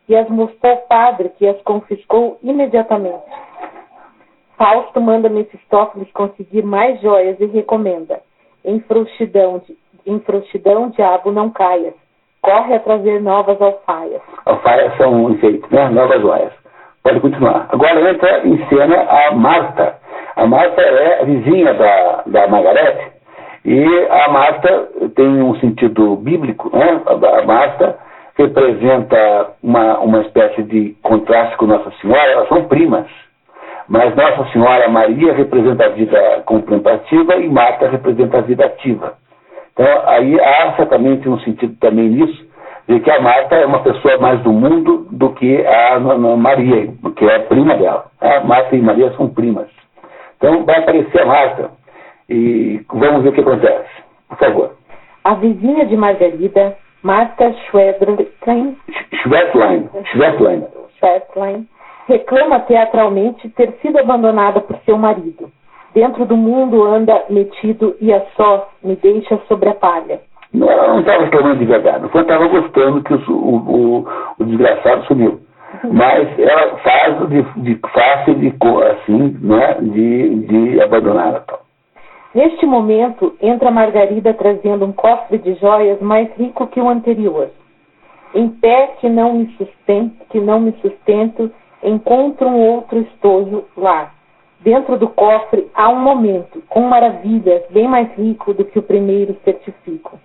E as mostrou ao padre, que as confiscou imediatamente. Fausto manda Mefistófeles conseguir mais joias e recomenda: em frouxidão, diabo, não caias. Corre a trazer novas alfaias. Alfaias são enfeites, né? Novas joias. Pode continuar. Agora entra em cena a Marta. A Marta é a vizinha da Margarete. E a Marta tem um sentido bíblico, né? A Marta representa uma espécie de contraste com Nossa Senhora. Elas são primas. Mas Nossa Senhora Maria representa a vida contemplativa e Marta representa a vida ativa. Então, aí há certamente um sentido também nisso, de que a Marta é uma pessoa mais do mundo do que a Maria, que é a prima dela. A Marta e Maria são primas. Então, vai aparecer a Marta e vamos ver o que acontece. Por favor. A vizinha de Margarida, Marta Schwedlein, reclama teatralmente ter sido abandonada por seu marido. Dentro do mundo anda metido e a sós me deixa sobre a palha. Não, ela não estava reclamando de verdade. Ela estava gostando que o desgraçado sumiu. Mas ela faz fácil assim, né, de abandoná-la. Neste momento, entra Margarida trazendo um cofre de joias mais rico que o anterior. Em pé que não me sustento, encontro um outro estojo lá. Dentro do cofre há um momento, com maravilhas, bem mais rico do que o primeiro certifico.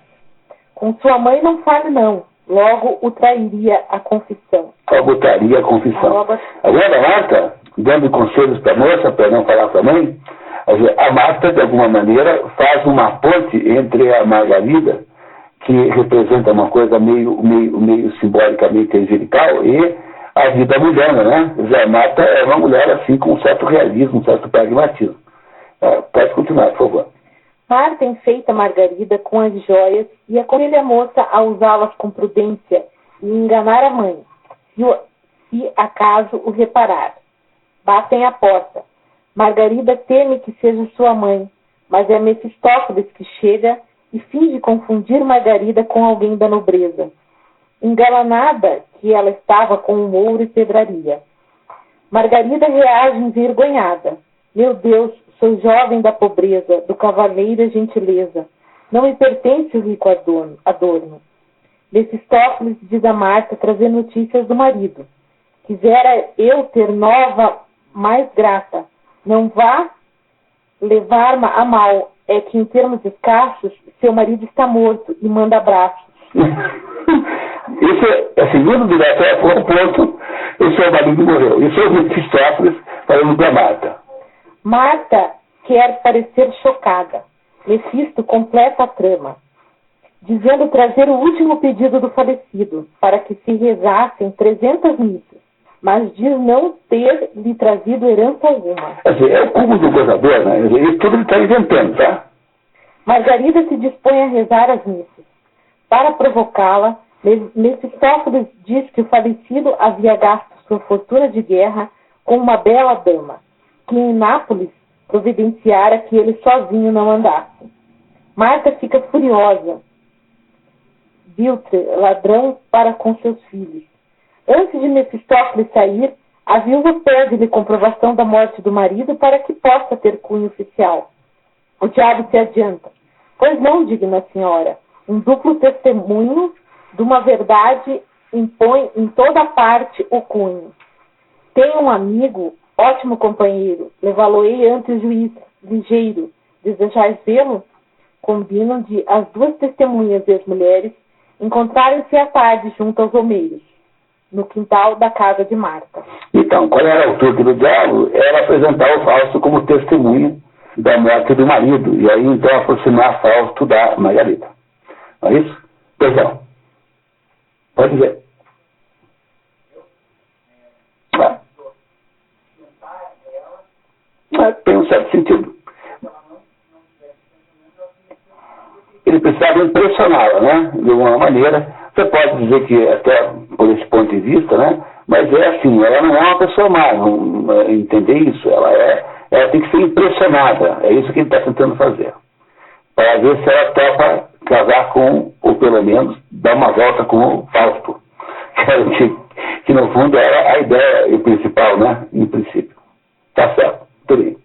Com sua mãe não fale não, logo o trairia a confissão. Logo traria a confissão. Agora a Marta, dando conselhos para a moça, para não falar para a mãe, a Marta, de alguma maneira, faz uma ponte entre a Margarida, que representa uma coisa meio simbolicamente angelical, e a vida mundana, né? A Marta é uma mulher assim com um certo realismo, um certo pragmatismo. Pode continuar, por favor. Marta enfeita Margarida com as joias e aconselha a moça a usá-las com prudência e enganar a mãe, se acaso o reparar. Batem à porta. Margarida teme que seja sua mãe, mas é Mefistófeles que chega e finge confundir Margarida com alguém da nobreza. engalanada que ela estava com o ouro e pedraria. Margarida reage envergonhada. Meu Deus, sou jovem da pobreza, do cavaleiro a gentileza. Não me pertence o rico adorno. Mefistófeles diz a Marta trazer notícias do marido. Quisera eu ter nova mais grata. Não vá levar-me a mal. É que em termos escassos, seu marido está morto e manda abraços. Isso é segundo direto, foi um ponto. O seu marido morreu. Isso é o Mefistófeles falando para Marta. Marta quer parecer chocada. Mefisto completa a trama, dizendo trazer o último pedido do falecido, para que se rezassem 300 missas, mas diz não ter lhe trazido herança alguma. É o cúmulo do gozador, né? Isso tudo ele está inventando, tá? Margarida se dispõe a rezar as missas. Para provocá-la, Mefistófeles diz que o falecido havia gasto sua fortuna de guerra com uma bela dama, que em Nápoles providenciara que ele sozinho não andasse. Marta fica furiosa. Biltre, ladrão para com seus filhos. Antes de Mefistófeles sair, a viúva pede-lhe comprovação da morte do marido para que possa ter cunho oficial. O diabo se adianta. Pois não, digna senhora, um duplo testemunho de uma verdade impõe em toda parte o cunho. Tenho um amigo, ótimo companheiro, levá-lo-ei ante o juiz, ligeiro. Desejais vê-lo? Combinam de as duas testemunhas e as mulheres encontrarem-se à tarde junto aos olmeiros, no quintal da casa de Marta. Então, qual era o truque do diabo? Era apresentar o Fausto como testemunha da morte do marido, e aí então aproximar Fausto da Margarida. Não é isso? Perdão. Pode dizer. Tem um certo sentido. Ele precisava impressioná-la, né? De alguma maneira. Você pode dizer que até por esse ponto de vista, né? Mas é assim, ela não é uma pessoa má, não, entender isso. Ela tem que ser impressionada. É isso que ele está tentando fazer. Para ver se ela topa casar com, ou pelo menos, dar uma volta com o Fausto. Que no fundo era a ideia principal, né? Em princípio. Tá certo. Tudo bem.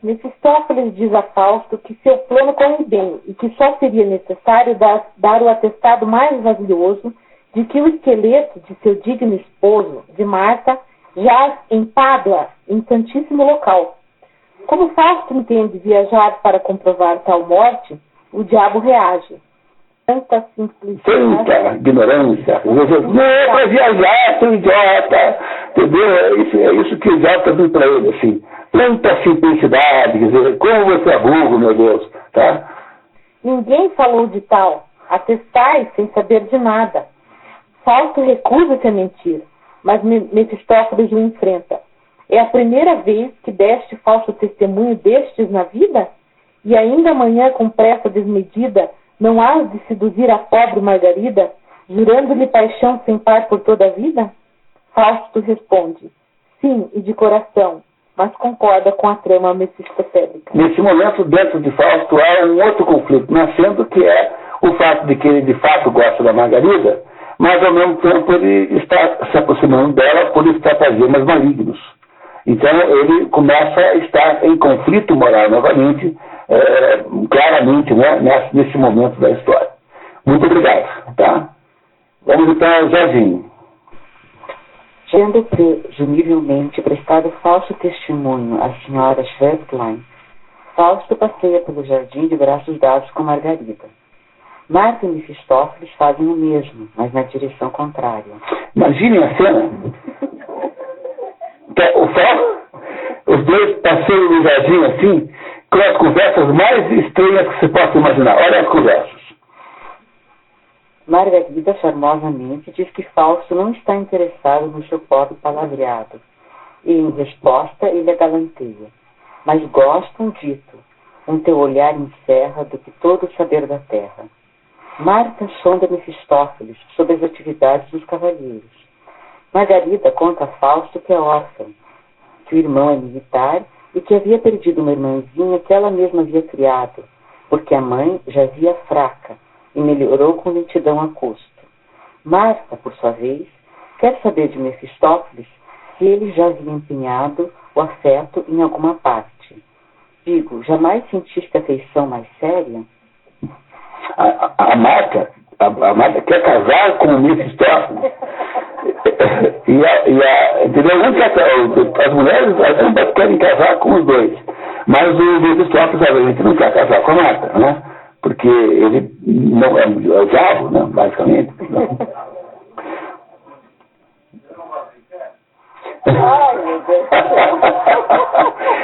Mefistófeles diz a Fausto que seu plano corre bem e que só seria necessário dar o atestado mais valioso de que o esqueleto de seu digno esposo, de Marta, jaz em Pádua, em santíssimo local. Como Fausto entende viajar para comprovar tal morte, o diabo reage. Tanta simplicidade. Tanta ignorância. Não, para viajar, seu idiota. Entendeu? É isso que o diabo está dando para ele, assim. Tanta simplicidade, quer dizer, como você é burro, meu Deus, tá? Ninguém falou de tal. Atestais sem saber de nada. Fausto recusa-se a mentir, mas Mefistófeles o enfrenta. É a primeira vez que deste falso testemunho destes na vida? E ainda amanhã, com pressa desmedida, não has de seduzir a pobre Margarida, jurando-lhe paixão sem par por toda a vida? Fausto responde, sim, e de coração, mas concorda com a trama mefistófélica. Nesse momento, dentro de Fausto, há um outro conflito nascendo, que é o fato de que ele de fato gosta da Margarida, mas ao mesmo tempo ele está se aproximando dela por estratagemas malignos. Então ele começa a estar em conflito moral novamente, claramente, né, nesse momento da história. Muito obrigado. Tá? Vamos então ao Jorginho. Tendo presumivelmente prestado falso testemunho à senhora Schwepplein, Fausto passeia pelo jardim de braços dados com Margarida. Marta e Mefistófeles fazem o mesmo, mas na direção contrária. Imaginem a cena. Os dois passeiam no jardim assim, com as conversas mais estranhas que você possa imaginar. Olha as conversas. Margarida charmosamente diz que Fausto não está interessado no seu pobre palavreado, e em resposta ele a galanteia. Mas gostam dito, teu olhar encerra do que todo o saber da terra. Marta sonda Mefistófeles sobre as atividades dos cavalheiros. Margarida conta a Fausto que é órfã, que o irmão é militar e que havia perdido uma irmãzinha que ela mesma havia criado, porque a mãe jazia fraca e melhorou com lentidão a custo. Marta, por sua vez, quer saber de Mefistófeles se ele já havia empenhado o afeto em alguma parte. Digo, jamais sentiste afeição mais séria? A Marta quer casar com o Mefistófeles. Entendeu? As mulheres ambas querem casar com os dois. Mas o Mefistófeles, obviamente, não quer casar com a Marta, né? Porque ele não é o diabo, né? Basicamente. Ai, meu Deus.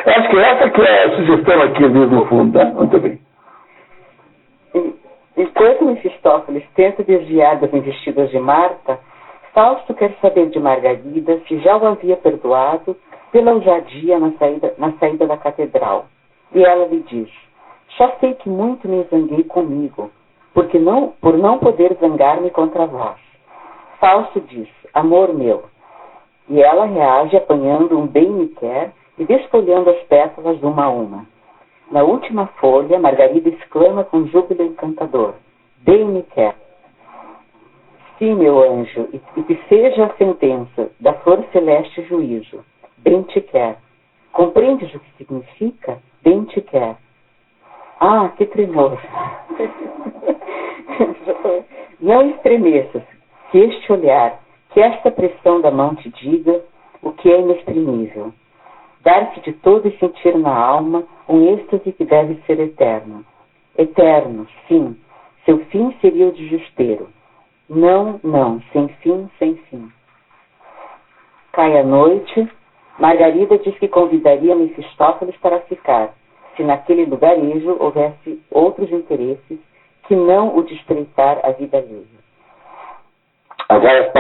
Acho que essa que é a sugestão aqui mesmo no fundo, né? Muito bem. Enquanto Mefistófeles tenta desviar das investidas de Marta, Fausto quer saber de Margarida se já o havia perdoado pela ousadia na saída da catedral. E ela lhe diz: só sei que muito me zanguei comigo, por não poder zangar-me contra vós. Fausto diz: amor meu. E ela reage apanhando um bem me quer e desfolhando as pétalas uma a uma. Na última folha, Margarida exclama com júbilo encantador: bem me quer. Sim, meu anjo, e que seja a sentença da flor celeste juízo. Bem te quer. Compreendes o que significa? Bem te quer. Ah, que tremor. Não estremeças, que este olhar, que esta pressão da mão te diga o que é inexprimível. Dar-se de todo e sentir na alma um êxtase que deve ser eterno. Eterno, sim, seu fim seria o desespero. Não, não, sem fim, sem fim. Cai a noite, Margarida diz que convidaria Mefistófeles para ficar, se naquele lugarejo houvesse outros interesses que não o de estreitar a vida alheia. Agora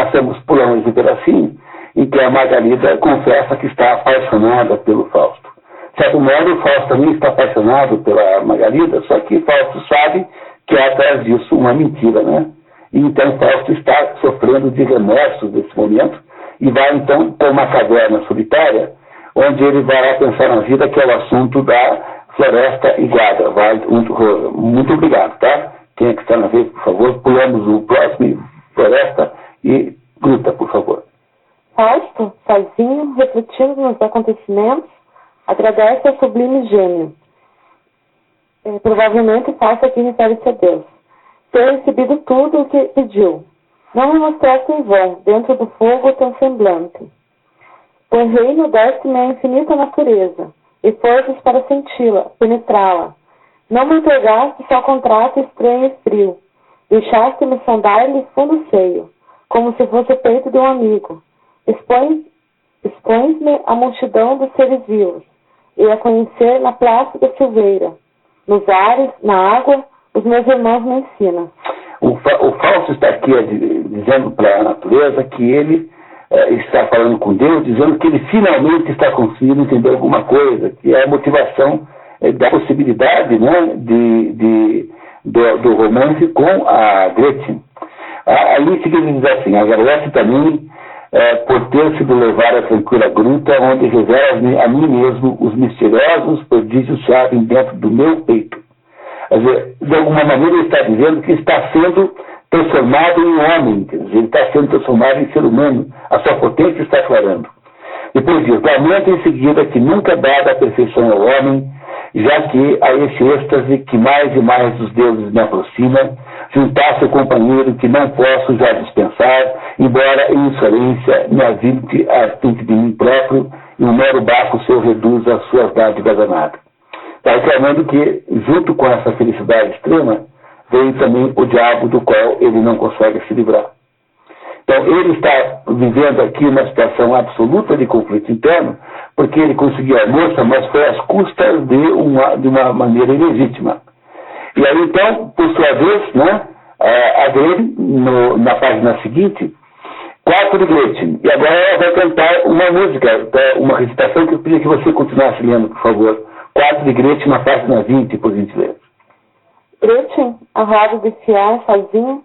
pulamos um pedacinho em que a Margarida confessa que está apaixonada pelo Fausto. De certo modo, o Fausto também está apaixonado pela Margarida, só que Fausto sabe que há atrás disso uma mentira, né? E então Fausto está sofrendo de remorsos nesse momento e vai então para uma caverna solitária, onde ele vai lá pensar na vida, que é o assunto da floresta e guarda. Muito obrigado, tá? Quem é que está na vez, por favor? Pulamos o próximo, floresta e gruta, por favor. Fausto, sozinho, refletindo nos acontecimentos, agradece ao sublime gênio. Provavelmente Fausto aqui refere-se a Deus. Ter recebido tudo o que pediu. Não me mostraste em vão, dentro do fogo teu semblante. Por reino deste-me a infinita natureza, e forças para senti-la, penetrá-la. Não me entregaste só contrato estranho e frio. Deixaste-me sondar-lhe fundo seio, como se fosse o peito de um amigo. Expões-me à multidão dos seres vivos, e a conhecer na plácida silveira. Nos ares, na água, os meus irmãos me ensinam. O Fausto está aqui dizendo para a natureza que ele está falando com Deus, dizendo que ele finalmente está conseguindo entender alguma coisa, que é a motivação da possibilidade, né, do romance com a Gretchen. Ali em seguida ele diz assim: agradece também por ter sido levar à tranquila gruta, onde revela a mim mesmo os misteriosos prodígios que abrem dentro do meu peito. Quer dizer, de alguma maneira ele está dizendo que está sendo transformado em homem, quer dizer, ele está sendo transformado em ser humano, a sua potência está clarando. Depois diz: lamento em seguida que nunca dada a perfeição ao homem, já que a esse êxtase que mais e mais dos deuses me aproxima, juntar-se o companheiro que não posso já dispensar, embora em insolência me avinte à frente de mim próprio, e um mero barco seu reduza as suas dádivas amadas. Está reclamando que, junto com essa felicidade extrema, vem também o diabo do qual ele não consegue se livrar. Então, ele está vivendo aqui uma situação absoluta de conflito interno, porque ele conseguiu a moça, mas foi às custas de uma maneira ilegítima. E aí, então, por sua vez, né, a Gretchen, na página seguinte, 4 de Gretchen. E agora ela vai cantar uma música, uma recitação que eu pedi que você continuasse lendo, por favor. 4 de Gretchen, na página 20, por gentileza. Gretchen, a rádio de fiar sozinha.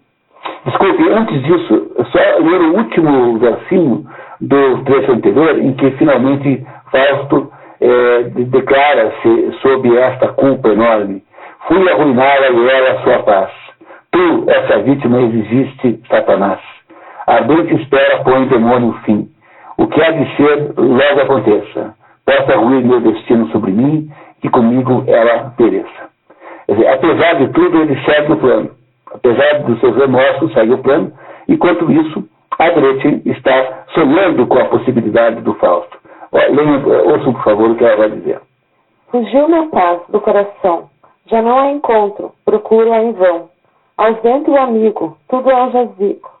Desculpe, antes disso, só ler o último versinho do trecho anterior, em que finalmente Fausto declara-se sob esta culpa enorme. Fui arruiná-la e ela a sua paz. Tu, essa vítima, exigiste, Satanás. A ardente espera põe o demônio fim. O que há de ser, logo aconteça. Possa ruir meu destino sobre mim, que comigo ela pereça. Quer dizer, apesar de tudo, ele segue o plano. Apesar dos seus remorsos, segue o plano. Enquanto isso, a Gretchen está sonhando com a possibilidade do Fausto. Ouçam, por favor, o que ela vai dizer. Fugiu-me a paz do coração. Já não a encontro, procuro-a em vão. Ausente o amigo, tudo é um jazigo.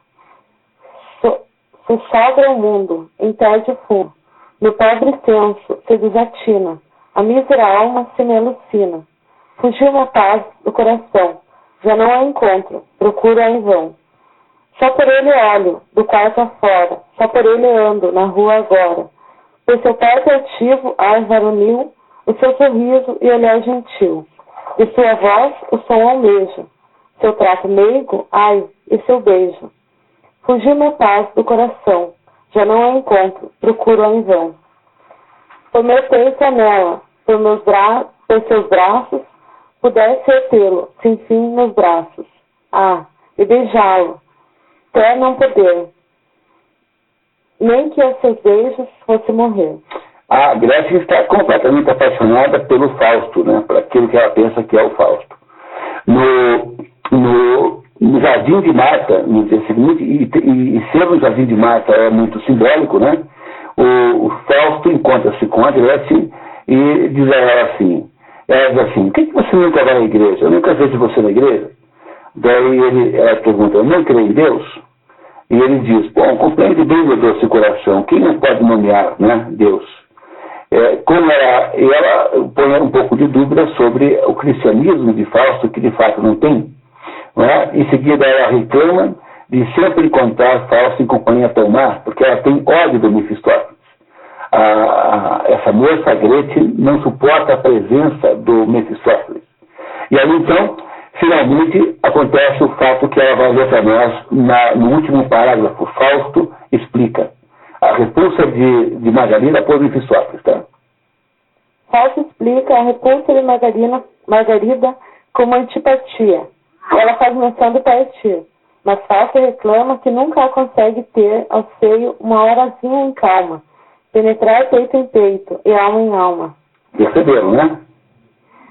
Sossobra o mundo, em tédio fundo. No pobre senso se desatina, a mísera alma se me alucina. Fugiu-me a paz do coração, já não a encontro, procuro-a em vão. Só por ele olho, do quarto afora, só por ele ando, na rua agora. Por seu porte altivo, ar varonil, o seu sorriso e olhar gentil. De sua voz, o som almejo. Seu trato meigo, ai, e seu beijo. Fugiu-me a paz do coração, já não a encontro, procuro-a em vão. Por meu peito anela, por seus braços, pudesse eu tê-lo, sem fim nos braços. Ah, e beijá-lo, até não poder, nem que aos seus beijos fosse morrer. A Gretchen está completamente apaixonada pelo Fausto, né? Por aquilo que ela pensa que é o Fausto. No Jardim de Marta, no dia seguinte, e ser no Jardim de Marta é muito simbólico, né? O Fausto encontra-se com a Gretchen e diz a ela assim, por que você nunca vai à igreja? Eu nunca vejo você na igreja. Daí ela pergunta, eu não creio em Deus? E ele diz, bom, compreende bem meu doce coração, quem não pode nomear, né, Deus? Ela põe um pouco de dúvida sobre o cristianismo de Fausto, que de fato não tem. Não é? Em seguida, ela reclama de sempre encontrar Fausto em companhia Tomar, porque ela tem ódio do Mefistófeles. Essa moça, Gretchen, não suporta a presença do Mefistófeles. E aí, então, finalmente, acontece o fato que ela vai ler para nós no último parágrafo. Fausto explica a repulsa de Margarida por Mefistófeles, tá? Fausto explica a repulsa de Margarida como antipatia. Ela faz menção de partir, mas Fausto reclama que nunca a consegue ter ao seio uma horazinha em calma, penetrar peito em peito e alma em alma. Perceberam, né?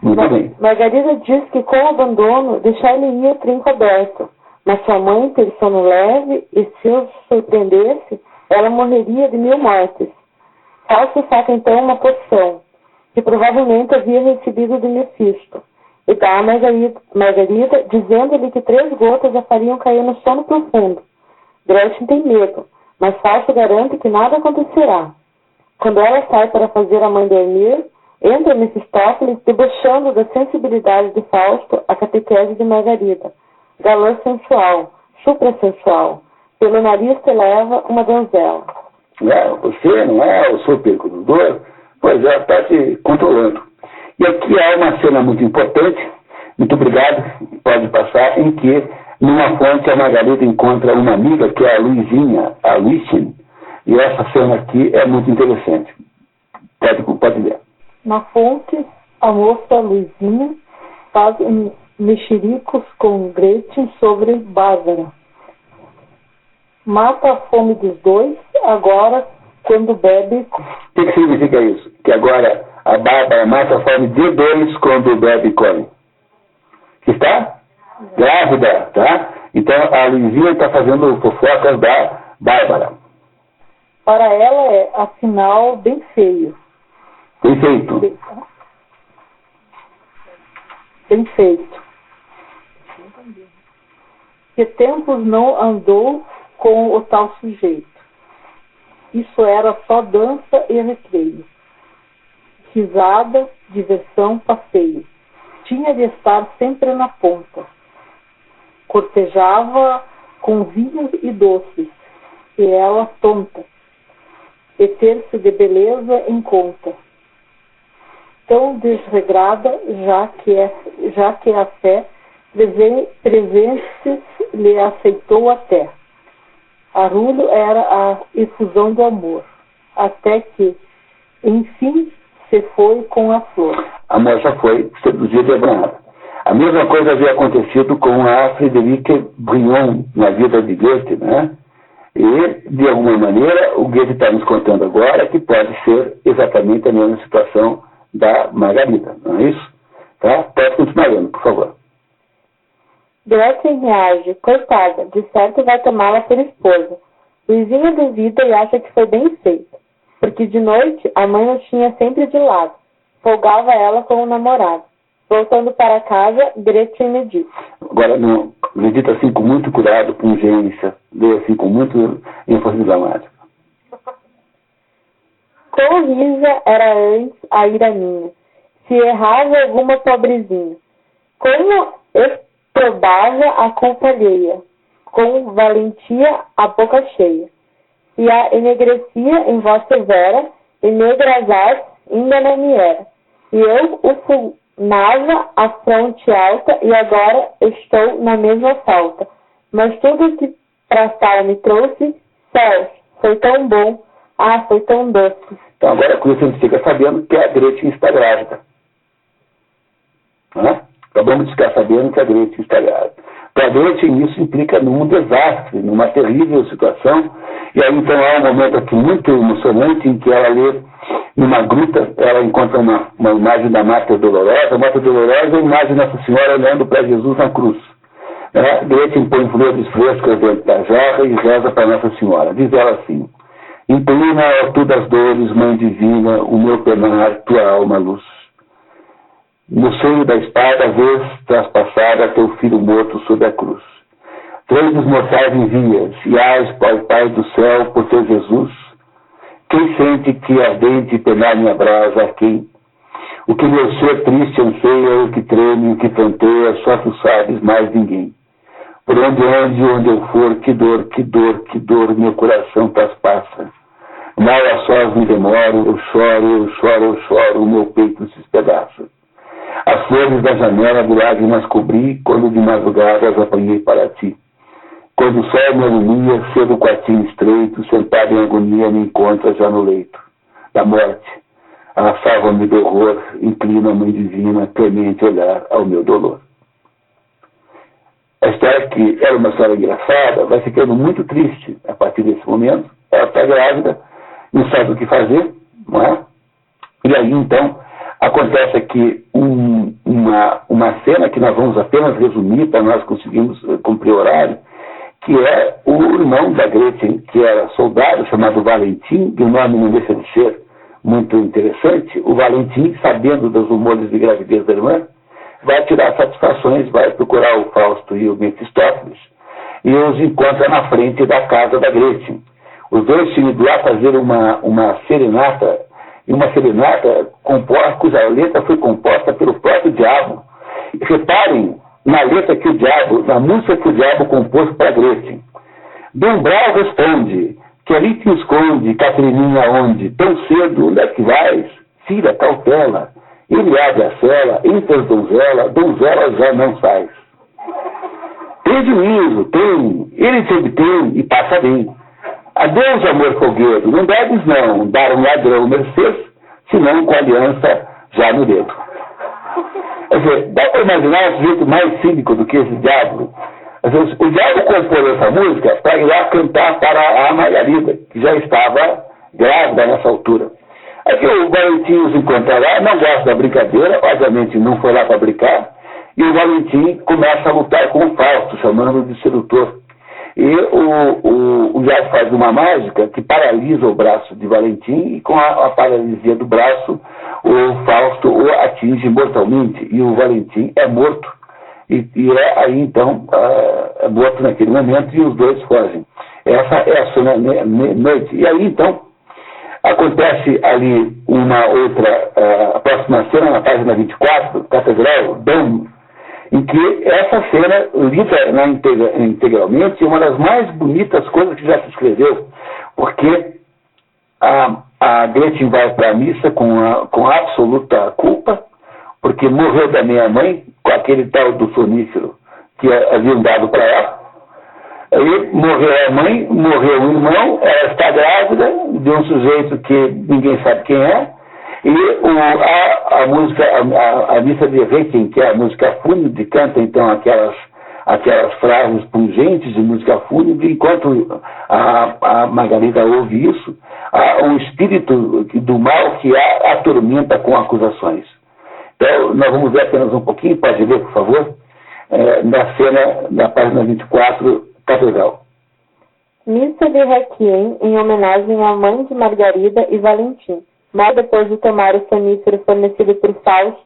Muito bem. Margarida diz que com o abandono deixar-lhe-ia trinco aberto, mas sua mãe teve sono leve e se o surpreendesse, ela morreria de 1000 mortes. Fausto saca então uma poção, que provavelmente havia recebido de Mefisto, e dá a Margarida, dizendo-lhe que 3 gotas a fariam cair no sono profundo. Gretchen tem medo, mas Fausto garante que nada acontecerá. Quando ela sai para fazer a mãe dormir, entra Mefistófeles debochando da sensibilidade de Fausto a catequese de Margarida. Galã sensual, suprassensual, pelo nariz te leva uma donzela. Você não é o super condutor? Pois é, está te controlando. E aqui há uma cena muito importante, muito obrigado, pode passar, em que numa fonte a Margarida encontra uma amiga que é a Luizinha, a Luizinha, e essa cena aqui é muito interessante. Pode ler. Na fonte, a moça Luizinha faz mexericos com Gretchen sobre Bárbara. Mata a fome dos dois, agora quando bebe... O que significa isso? Que agora a Bárbara mata a fome de 2 quando bebe e come. Está grávida, tá? Então a Luizinha está fazendo fofocas da Bárbara. Para ela é, afinal, bem feio. Bem feito. Bem feito. Que tempos não andou com o tal sujeito. Isso era só dança e recreio. Risada, diversão, passeio. Tinha de estar sempre na ponta. Cortejava com vinhos e doces, e ela tonta. E ter-se de beleza em conta. Tão desregrada, já que a fé presentes lhe aceitou até. Arulho era a efusão do amor, até que, enfim, se foi com a flor. A moça foi seduzida e banhada. A mesma coisa havia acontecido com a Frederique Brion na vida de Goethe, né? E, de alguma maneira, o Goethe está nos contando agora que pode ser exatamente a mesma situação da Margarida, não é isso? Tá? Pode continuar lendo, por favor. Gretchen reage, coitada, de certo vai tomá-la por esposa. Luizinha duvida e acha que foi bem feito, porque de noite a mãe o tinha sempre de lado, folgava ela com o namorado. Voltando para casa, Gretchen medita. Agora, não, medita assim com muito cuidado, pungência, lê assim com muito ênfase dramática. Quão rija era antes a ira minha, se errava alguma pobrezinha. Como exprobava a culpa alheia, com valentia a boca cheia. E a enegrecia em voz severa, e negrazar ainda não me era. E eu o fulnava a fronte alta, e agora estou na mesma falta. Mas tudo que pra sala me trouxe, céus, foi tão bom, foi tão doce. Então agora com isso a gente fica sabendo que a Gretchen está grávida. Acabamos de ficar sabendo que a Gretchen está grávida. Para a Gretchen isso implica num desastre, numa terrível situação. E aí então há um momento aqui muito emocionante em que ela lê numa gruta, ela encontra uma imagem da Mata Dolorosa. A Mata Dolorosa é a imagem de Nossa Senhora olhando para Jesus na cruz. Gretchen põe flores frescas dentro da jarra e reza para Nossa Senhora. Diz ela assim: inclina, ó tu das dores, Mãe Divina, o meu penar, tua alma luz. No seio da espada, vês traspassada teu filho morto sob a cruz. Três dos mortais envias, e ás, Pai do céu, por teu Jesus. Quem sente que ardente penar me abrasa, a quem? O que meu ser triste anseia, o que treme, o que fronteia, só tu sabes, mais ninguém. Por onde eu for, que dor, meu coração traspassa. Mal a sós me demoro, eu choro, o meu peito se espedaça. As flores da janela de lágrimas cobri, quando de madrugada as apanhei para ti. Quando o sol me alumia, cedo o quartinho estreito, sentado em agonia, me encontra já no leito da morte. Salva-me do horror, inclina, Mãe Divina, clemente olhar ao meu dolor. A história, que era uma história engraçada, vai ficando muito triste a partir desse momento. Ela está grávida, não sabe o que fazer, não é? E aí, então, acontece aqui uma cena que nós vamos apenas resumir para nós conseguirmos cumprir o horário, que é o irmão da Gretchen, que era soldado, chamado Valentim, e o nome não deixa de ser muito interessante. O Valentim, sabendo dos rumores de gravidez da irmã, vai tirar satisfações, vai procurar o Fausto e o Mefistófeles, e os encontra na frente da casa da Gretchen. Os dois tinham ido lá fazer uma serenata, e uma serenata cuja letra foi composta pelo próprio diabo. E reparem na letra que o diabo, na música que o diabo compôs para Gretchen. Do umbral responde, que ali te esconde, Catrininha, onde? Tão cedo, onde é que vais? Filha, cautela. Ele abre a cela, entre as donzela já não sais. Tem juízo, tem, ele te obtém e passa bem. Adeus, amor folguedo, não deves não dar um ladrão mercês, senão com aliança já no dedo. Quer dizer, dá para imaginar um sujeito mais cínico do que esse diabo? O diabo compôs essa música para ir lá cantar para a Margarida, que já estava grávida nessa altura. Aqui o Valentim os encontra lá, não gosta da brincadeira, obviamente não foi lá para brincar, e o Valentim começa a lutar com o Fausto, chamando de sedutor. E o diabo faz uma mágica que paralisa o braço de Valentim, e com a paralisia do braço, o Fausto o atinge mortalmente, e o Valentim é morto. E é aí, então, é morto naquele momento, e os dois fogem. Essa é a cena noite. E aí, então, acontece ali uma outra, a próxima cena, na página 24, Catedral, Dom, em que essa cena, lida integralmente, é uma das mais bonitas coisas que já se escreveu, porque a Gretchen vai para a missa com absoluta culpa, porque morreu da minha mãe, com aquele tal do sonífero que haviam dado para ela. Aí morreu a mãe, morreu o irmão, ela está grávida de um sujeito que ninguém sabe quem é, e a música, a missa de Requiem, que é a música fúnebre, canta então aquelas frases pungentes de música fúnebre, enquanto a Margarida ouve isso, há um espírito do mal que a atormenta com acusações. Então, nós vamos ver apenas um pouquinho, pode ler, por favor, na cena, na página 24, Catedral. Missa de Requiem em homenagem à mãe de Margarida e Valentim. Mal depois de tomar o sonífero fornecido por Fausto,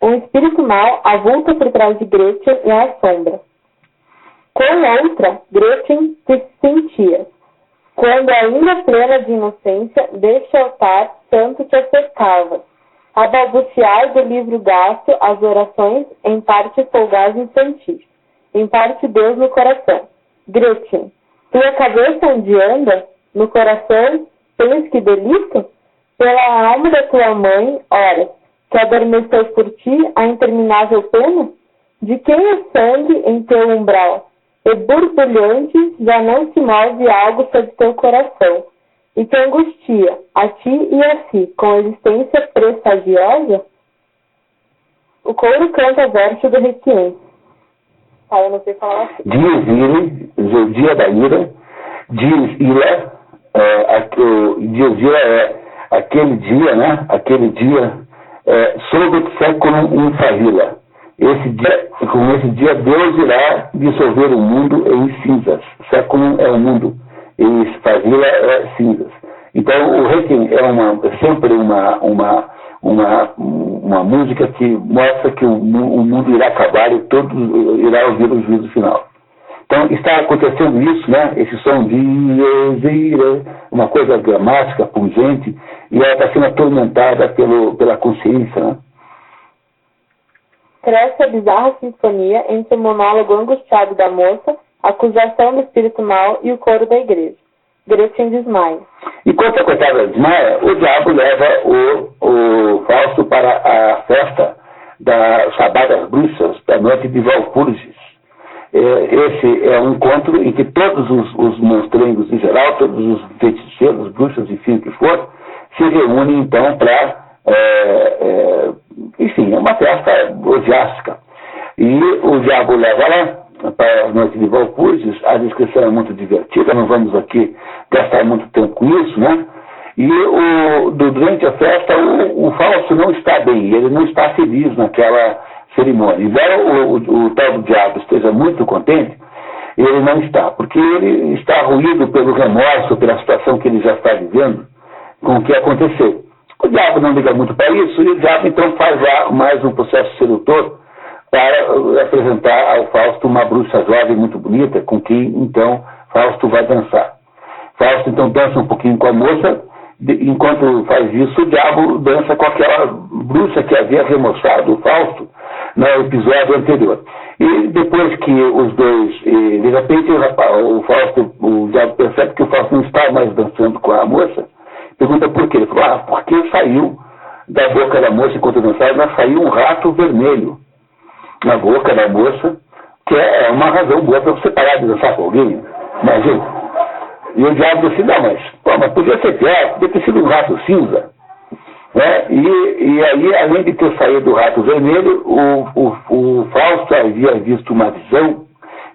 um espírito mau avulta por trás de Gretchen e a assombra. Com outra, Gretchen se sentia, quando ainda plena de inocência, deste altar santo que a cercava, a balbuciar do livro gasto as orações, em parte folgaz e infantis, em parte Deus no coração. Gretchen, tua cabeça onde anda, no coração, tens que delito? Pela alma da tua mãe, ora, que adormeceu por ti a interminável pena? De quem é sangue em teu umbral? E borbulhante já não se move algo sobre teu coração, e te angustia, a ti e a si, com existência prestagiosa? O coro canta verso do Requiem. Eu não sei falar assim. Dies ire, o dia da ira, dies ira, dies ira é aquele dia, né? Aquele dia, sob século favila. Com esse dia, Deus irá dissolver o mundo em cinzas. Século é o mundo, e favila é cinzas. Então, o Requiem é sempre uma música que mostra que o mundo irá acabar e todos irá ouvir o juízo final. Então, está acontecendo isso, né? Esse som de uma coisa dramática, pungente, e ela está sendo atormentada pela consciência, né? Cresce a bizarra sinfonia entre o monólogo angustiado da moça, a acusação do espírito mau e o coro da igreja. Gretchen desmaia. Enquanto a coitada desmaia, o diabo leva o Fausto para a festa da Sabá das Bruxas, da noite de Valpurgis. Esse é um encontro em que todos os monstrengos em geral, todos os feiticeiros, bruxas, enfim, o que for, se reúnem então para, enfim, é uma festa orgiástica. E o diabo leva lá para a noite de Valpurgis. A descrição é muito divertida, não vamos aqui gastar muito tempo com isso, né? E durante a festa o Fausto não está bem, ele não está feliz naquela cerimônia. Embora o tal do diabo esteja muito contente, ele não está, porque ele está ruído pelo remorso, pela situação que ele já está vivendo, com o que aconteceu. O diabo não liga muito para isso, e o diabo então faz lá mais um processo sedutor para apresentar ao Fausto uma bruxa jovem muito bonita, com quem então Fausto vai dançar. Fausto então dança um pouquinho com a moça, enquanto faz isso, o diabo dança com aquela bruxa que havia remoçado o Fausto no episódio anterior. E depois que os dois, de repente o diabo percebe que o Fausto não está mais dançando com a moça, pergunta por quê. Ele falou, porque saiu da boca da moça enquanto dançava, saiu um rato vermelho na boca da moça, que é uma razão boa para você parar de dançar com alguém, imagina. E o diabo disse, não, mas podia ser pior, podia ter sido um rato cinza. Né? E aí, além de ter saído o rato vermelho, o Fausto havia visto uma visão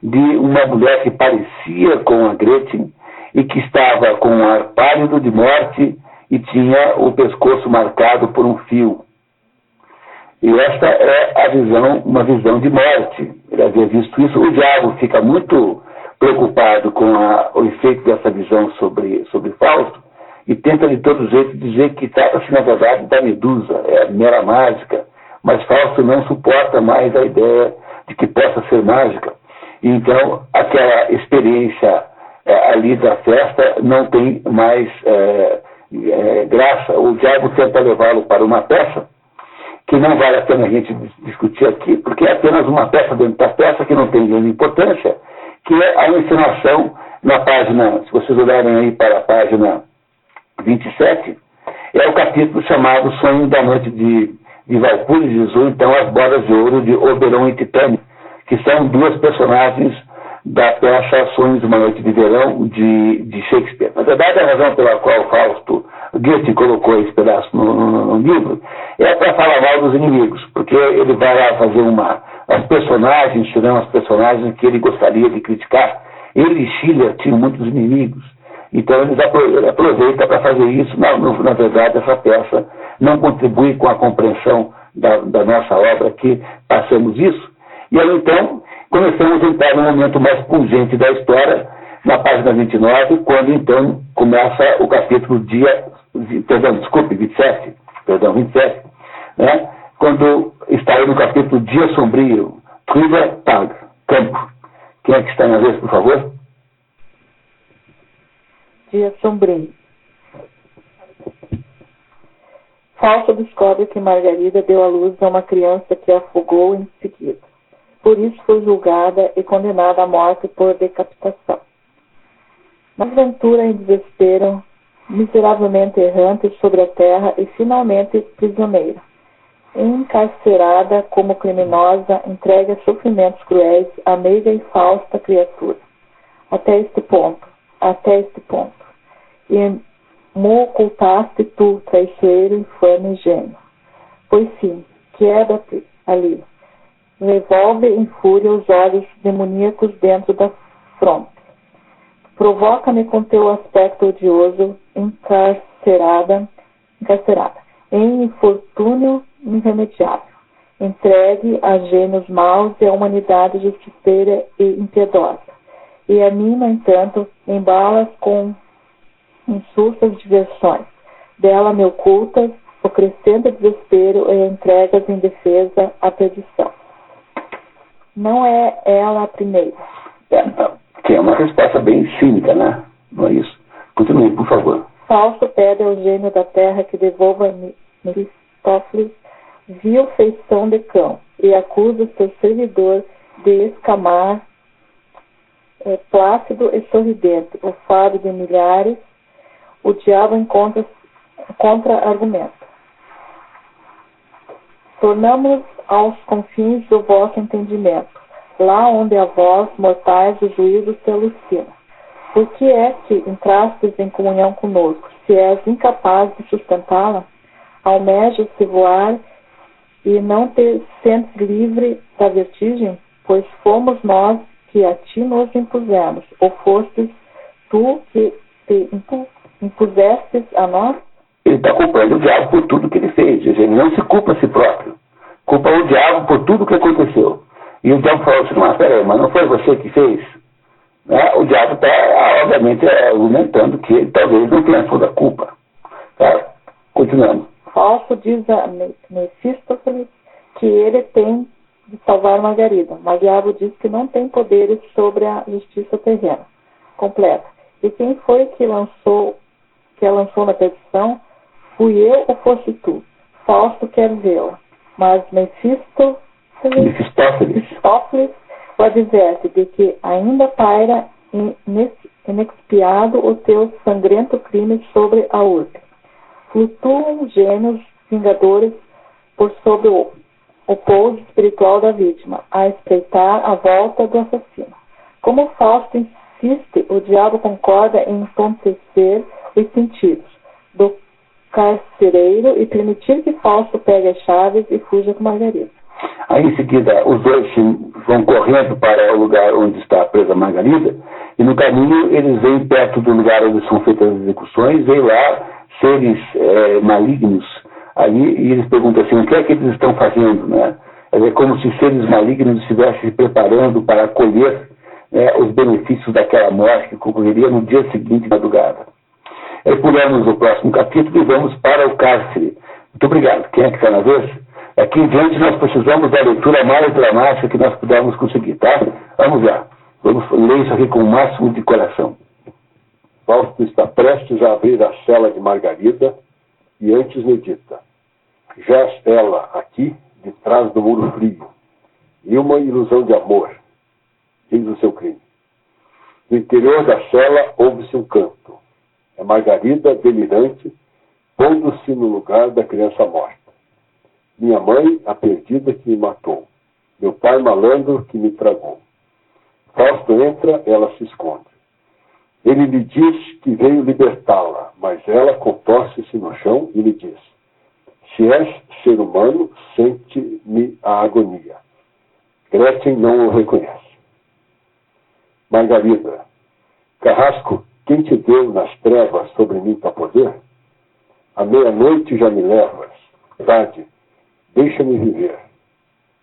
de uma mulher que parecia com a Gretchen e que estava com um ar pálido de morte e tinha o pescoço marcado por um fio. E esta é uma visão de morte. Ele havia visto isso. O diabo fica muito preocupado com o efeito dessa visão sobre Fausto e tenta de todo jeito dizer que trata-se na verdade da Medusa, é mera mágica, mas Fausto não suporta mais a ideia de que possa ser mágica. E então aquela experiência ali da festa não tem mais graça. O diabo tenta levá-lo para uma peça que não vale a pena a gente discutir aqui, porque é apenas uma peça dentro da peça que não tem grande importância, que é a encenação na página, se vocês olharem aí para a página 27, é o capítulo chamado Sonho da Noite de Valpurgis, ou então As Bodas de Ouro de Oberon e Titânia, que são duas personagens da peça Sonhos de uma Noite de Verão de Shakespeare. Na verdade, a razão pela qual Fausto Goethe colocou esse pedaço no livro, é para falar mal dos inimigos, porque ele vai lá fazer as personagens, tirando as personagens que ele gostaria de criticar. Ele e Schiller tinham muitos inimigos, então ele aproveita para fazer isso. Na verdade, essa peça não contribui com a compreensão da nossa obra, que passamos isso, e aí então começamos a entrar no momento mais pungente da história, na página 29, quando então começa o capítulo 27, né? Quando está aí no capítulo Dia Sombrio, Trüber Tag, Campo. Quem é que está na vez, por favor? Dia Sombrio. Fausto descobre que Margarida deu à luz a uma criança que a afogou em seguida. Por isso foi julgada e condenada à morte por decapitação. Mas Ventura, em desespero, miseravelmente errante sobre a terra e finalmente prisioneira, encarcerada como criminosa, entregue a sofrimentos cruéis a meiga e fausta criatura. Até este ponto. E me ocultaste tu, traiçoeiro, infame gênio. Pois sim, queda-te ali. Revolve em fúria os olhos demoníacos dentro da fronte. Provoca-me com teu aspecto odioso, encarcerada, em infortúnio irremediável, entregue a gênios maus e a humanidade justiceira e impiedosa. E a mim, no entanto, embalas com insulsas diversões, dela me ocultas o crescente desespero e entregas em defesa à perdição. Não é ela a primeira. Que é uma resposta bem cínica, né? Não é isso? Continue, por favor. Fausto pede ao gênio da terra que devolva Mefistófeles vil feição de cão e acusa seu servidor de escamar plácido e sorridente, o fado de milhares. O diabo encontra contra-argumento. Tornamos aos confins do vosso entendimento, lá onde a vós, mortais, o juízo se alucina. Por que é que entrastes em comunhão conosco, se és incapaz de sustentá-la? Almejas-se voar e não te sentes livre da vertigem? Pois fomos nós que a ti nos impusemos, ou fostes tu que te impusestes a nós? Ele está culpando o diabo por tudo que ele fez. Ele não se culpa a si próprio. Culpa o diabo por tudo que aconteceu. E o diabo falou assim, mas peraí, mas não foi você que fez? Né? O diabo está, obviamente, argumentando que ele talvez não tenha toda a culpa. Tá? Continuando. Fausto diz a Mefistófeles que ele tem de salvar Margarida, mas o diabo diz que não tem poderes sobre a justiça terrena completa. E quem foi que a lançou na perdição? Fui eu ou fosse tu? Fausto quer vê-la, mas Mefistófeles o adverte de que ainda paira inexpiado o teu sangrento crime sobre a urbe. Flutuam gênios vingadores por sobre o pouso espiritual da vítima, a espreitar a volta do assassino. Como Fausto insiste, o diabo concorda em entontecer os sentidos do carcereiro e permitir que Fausto pegue as chaves e fuja com Margarida. Aí em seguida os dois vão correndo para o lugar onde está presa Margarida, e no caminho eles vêm perto do lugar onde são feitas as execuções, vêm lá seres malignos ali, e eles perguntam assim, o que é que eles estão fazendo, né? É como se seres malignos estivessem se preparando para acolher os benefícios daquela morte que ocorreria no dia seguinte, madrugada. Pulamos o próximo capítulo e vamos para o cárcere. Muito obrigado. Quem é que está na vez? Aqui em diante nós precisamos da leitura mais dramática que nós pudermos conseguir, tá? Vamos lá. Vamos ler isso aqui com o máximo de coração. Fausto está prestes a abrir a cela de Margarida e antes medita. Jaz ela aqui, de trás do muro frio, e uma ilusão de amor, diz o seu crime. No interior da cela ouve-se um canto. É Margarida, delirante, pondo-se no lugar da criança morta. Minha mãe, a perdida que me matou. Meu pai, malandro, que me tragou. Fausto entra, ela se esconde. Ele lhe diz que veio libertá-la, mas ela contorce-se no chão e lhe diz: se és ser humano, sente-me a agonia. Gretchen não o reconhece. Margarida: Carrasco, quem te deu nas trevas sobre mim para poder? À meia-noite já me levas. Tarde, deixa-me viver.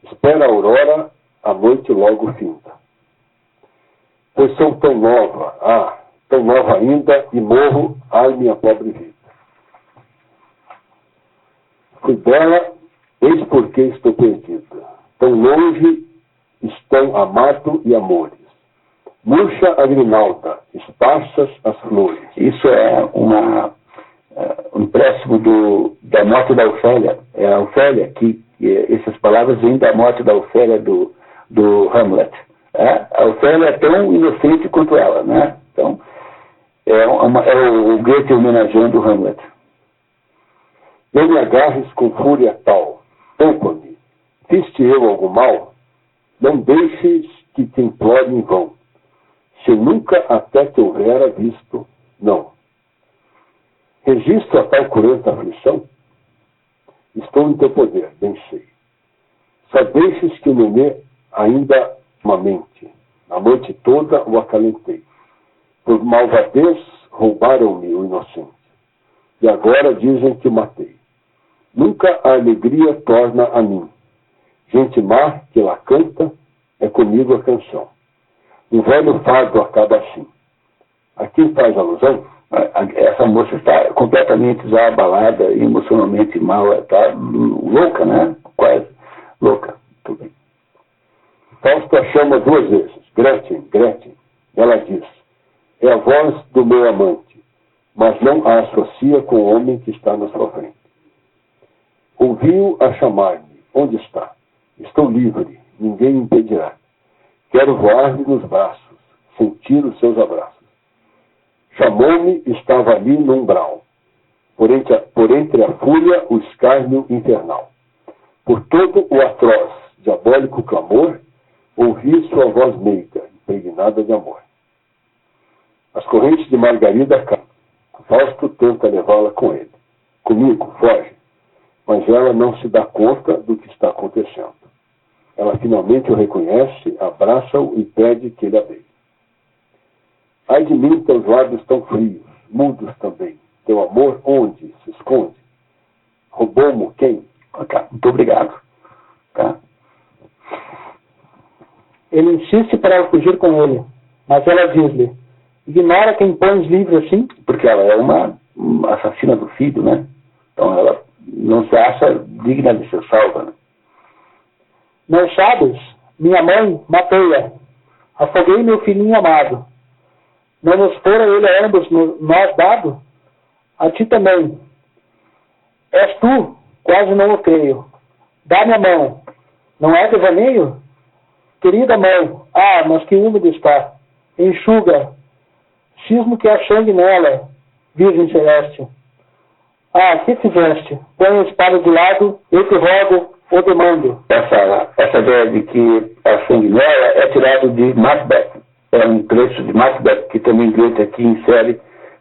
Espera a aurora, a noite logo finda. Pois sou tão nova, tão nova ainda, e morro, ai minha pobre vida. Fui bela, eis porque estou perdida. Tão longe estão amado e amores. Murcha a grinalda, esparsas as flores. Isso é um empréstimo da morte da Ofélia. É a Ofélia que essas palavras vêm da morte da Ofélia do Hamlet. A Ofélia é tão inocente quanto ela, né? Então, é o Goethe homenageando o Hamlet. Não me agarres com fúria tal. Poupa-me. Fiz-te eu algum mal? Não deixes que te implore em vão. Se eu nunca até te houvera visto, não. Registro a tal cruenta aflição? Estou em teu poder, bem sei. Só deixes que o nenê ainda uma mente. A noite toda o acalentei. Por malvadez roubaram-me o inocente. E agora dizem que o matei. Nunca a alegria torna a mim. Gente má que lá canta, é comigo a canção. O velho fado acaba assim. A quem faz alusão? Essa moça está completamente já abalada, emocionalmente mal, está louca, né? Quase louca. Tudo bem. Fausto a chama 2 vezes. Gretchen, Gretchen. Ela diz: é a voz do meu amante, mas não a associa com o homem que está na sua frente. Ouviu a chamar-me. Onde está? Estou livre, ninguém me impedirá. Quero voar-lhe nos braços, sentir os seus abraços. Chamou-me, estava ali no umbral, por entre a fúria, o escárnio infernal. Por todo o atroz, diabólico clamor, ouvi sua voz meiga, impregnada de amor. As correntes de Margarida caem. Fausto tenta levá-la com ele. Comigo, foge. Mas ela não se dá conta do que está acontecendo. Ela finalmente o reconhece, abraça-o e pede que ele a beije. Ai de mim, teus lábios tão frios, mudos também. Teu amor onde se esconde? Roubou-mo quem? Okay, muito obrigado. Tá. Ele insiste para ela fugir com ele, mas ela diz-lhe: ignora quem pões livre assim? Porque ela é uma assassina do filho, né? Então ela não se acha digna de ser salva, né? Não sabes? Minha mãe, matei-a. Afoguei meu filhinho amado. Não nos fora ele a ambos nós dado? A ti também. És tu? Quase não o creio. Dá-me a mão. Não é devaneio? Querida mão, mas que úmido está. Enxuga. Cismo que há sangue nela, Virgem Celeste. Que fizeste? Põe a espada de lado, eu te rogo, ou demando. Essa ideia de que há sangue nela é tirado de Macbeth. É um trecho de Macbeth que também Goethe aqui insere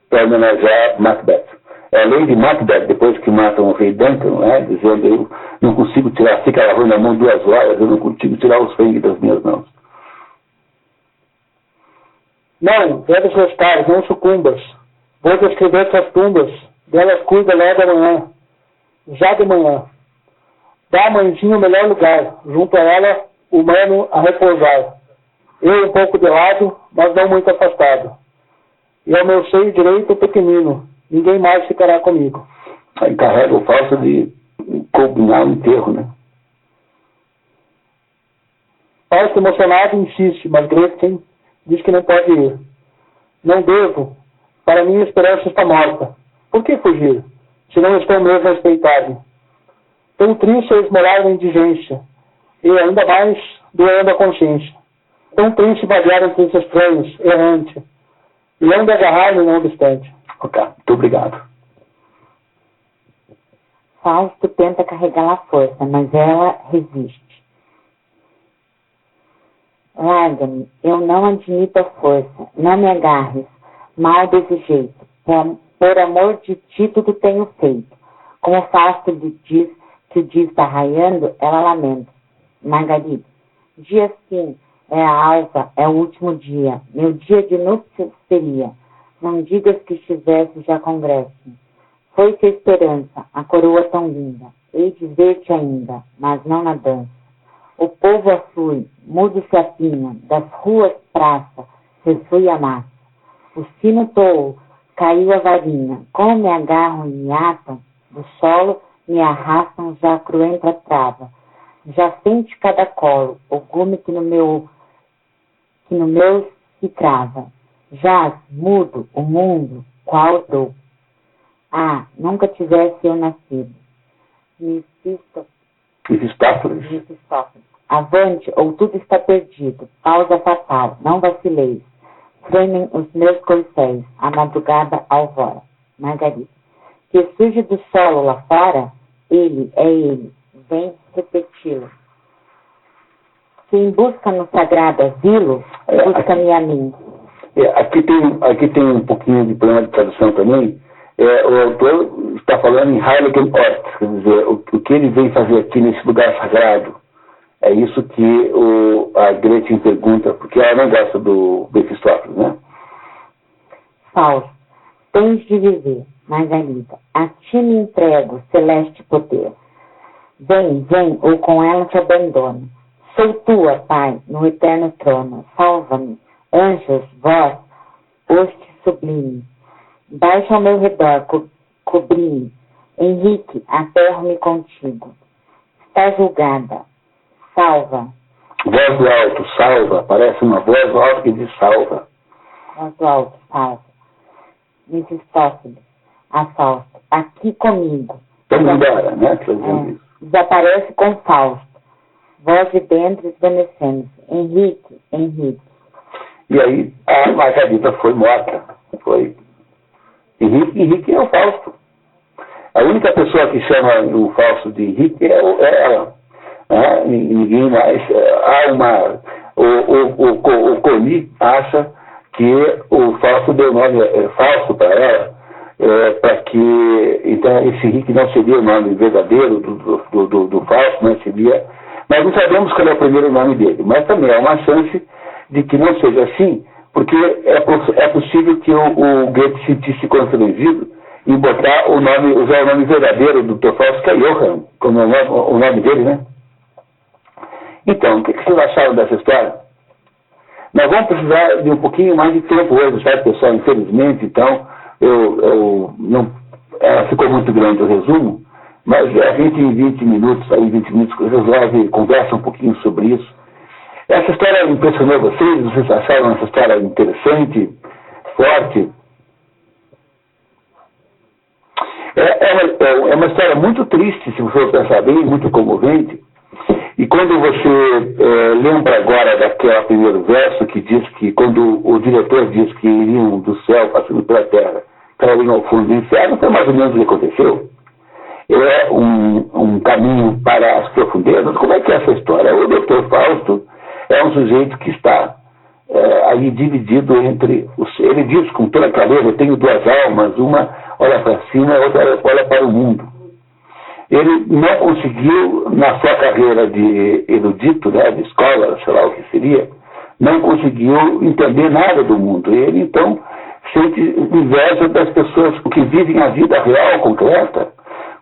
para homenagear Macbeth. É a lei de Macbeth, depois que matam o rei Duncan, né, dizendo: eu não consigo tirar, fica lavando a mão 2 horas, eu não consigo tirar o sangue das minhas mãos. Não, deves restar, não sucumbas. Vou descrever suas tumbas, delas cuida logo amanhã, já de manhã. Dá a mãezinha o melhor lugar, junto a ela, humano a repousar. Eu um pouco de lado, mas não muito afastado. E ao meu seio direito pequenino, ninguém mais ficará comigo. Aí carrega o Fausto de combinar o enterro, né? Fausto emocionado insiste, mas Gretchen diz que não pode ir. Não devo. Para mim a esperança está morta. Por que fugir, se não estou mesmo a respeitar-me? Tão triste é esmorar na indigência, e ainda mais doendo a consciência. Tão triste vaguear entre os estranhos, errante, e não de agarrar-me não obstante. Ok, muito obrigado. Fausto tenta carregá-la à força, mas ela resiste. Larga-me, eu não admito a força, não me agarres. mal desse jeito. Por amor de ti tudo tenho feito. Como Fausto lhe diz que o dia está raiando, ela lamenta. Margarida, dia sim, é a alva, é o último dia. Meu dia de núpcias seria. Não digas que estivesse já congresso. Foi-se a esperança, a coroa tão linda. Hei de ver-te ainda, mas não na dança. O povo aflui, mudo se apinha, das ruas praça, reflui a massa. O sino toou, caiu a varinha, como me agarram e me atam, do solo me arrastam já a cruenta trava. Já sente cada colo, o gume que no meu se crava. Jaz, mudo, o mundo, qual dou. Ah, nunca tivesse eu nascido. Mefistófeles. Avante, ou tudo está perdido. Pausa fatal, não vacileis. Tremem os meus corcéis, a madrugada alvora. Margarida. Que surge do solo lá fora, ele é ele, vem repeti-lo. Quem busca no sagrado asilo, busca-me a mim. Aqui tem um pouquinho de problema de tradução também. O autor está falando em Heiligen Ort, quer dizer, o que ele vem fazer aqui nesse lugar sagrado. É isso que a Gretchen pergunta, porque ela não gosta do Mefistófeles, né? Fausto, tens de viver, Margarida, a ti me entrego, celeste poder. Vem, vem, ou com ela te abandono. Sou tua, Pai, no eterno trono. Salva-me, anjos, vós, hoste sublime. Baixa ao meu redor, cobri-me. Henrique, aterro-me contigo. Está julgada. Salva. Voz do alto, salva. Parece uma voz do alto que diz salva. Voz do alto, salva. Mefistófeles, a Fausto. Aqui comigo. Vamos embora, né? Desaparece com Fausto. Voz de dentro esvanecendo. Henrique, Henrique. E aí a Margarida foi morta. Foi. Henrique é o Fausto. A única pessoa que chama o Fausto de Henrique é ela. Ninguém mais. O Coni acha que o Fausto deu nome falso para ela, para que então esse Henrique não seria o nome verdadeiro do Fausto, não seria. Nós não sabemos qual é o primeiro nome dele, mas também há uma chance de que não seja assim, porque é possível que o Goethe se sentisse constrangido em usar o nome verdadeiro do Dr. Fausto, que é Johann, como é o nome dele, né? Então, o que vocês acharam dessa história? Nós vamos precisar de um pouquinho mais de tempo hoje, sabe, pessoal? Infelizmente, então, ela ficou muito grande o resumo, mas a gente em 20 minutos resolve, conversa um pouquinho sobre isso. Essa história impressionou vocês? Vocês acharam essa história interessante, forte? É uma história muito triste, se você pensar bem, muito comovente. E quando você lembra agora daquele primeiro verso que diz que, quando o diretor diz que iriam do céu passando pela terra, cairiam ao fundo do inferno, foi mais ou menos o que aconteceu. É um caminho para as profundezas. Como é que é essa história? O Dr. Fausto é um sujeito que está aí dividido entre... Ele diz com toda clareza: eu tenho duas almas, uma olha para cima, a outra olha para o mundo. Ele não conseguiu, na sua carreira de erudito, né, de escola, sei lá o que seria, não conseguiu entender nada do mundo. Ele, então, sente inveja das pessoas que vivem a vida real, concreta,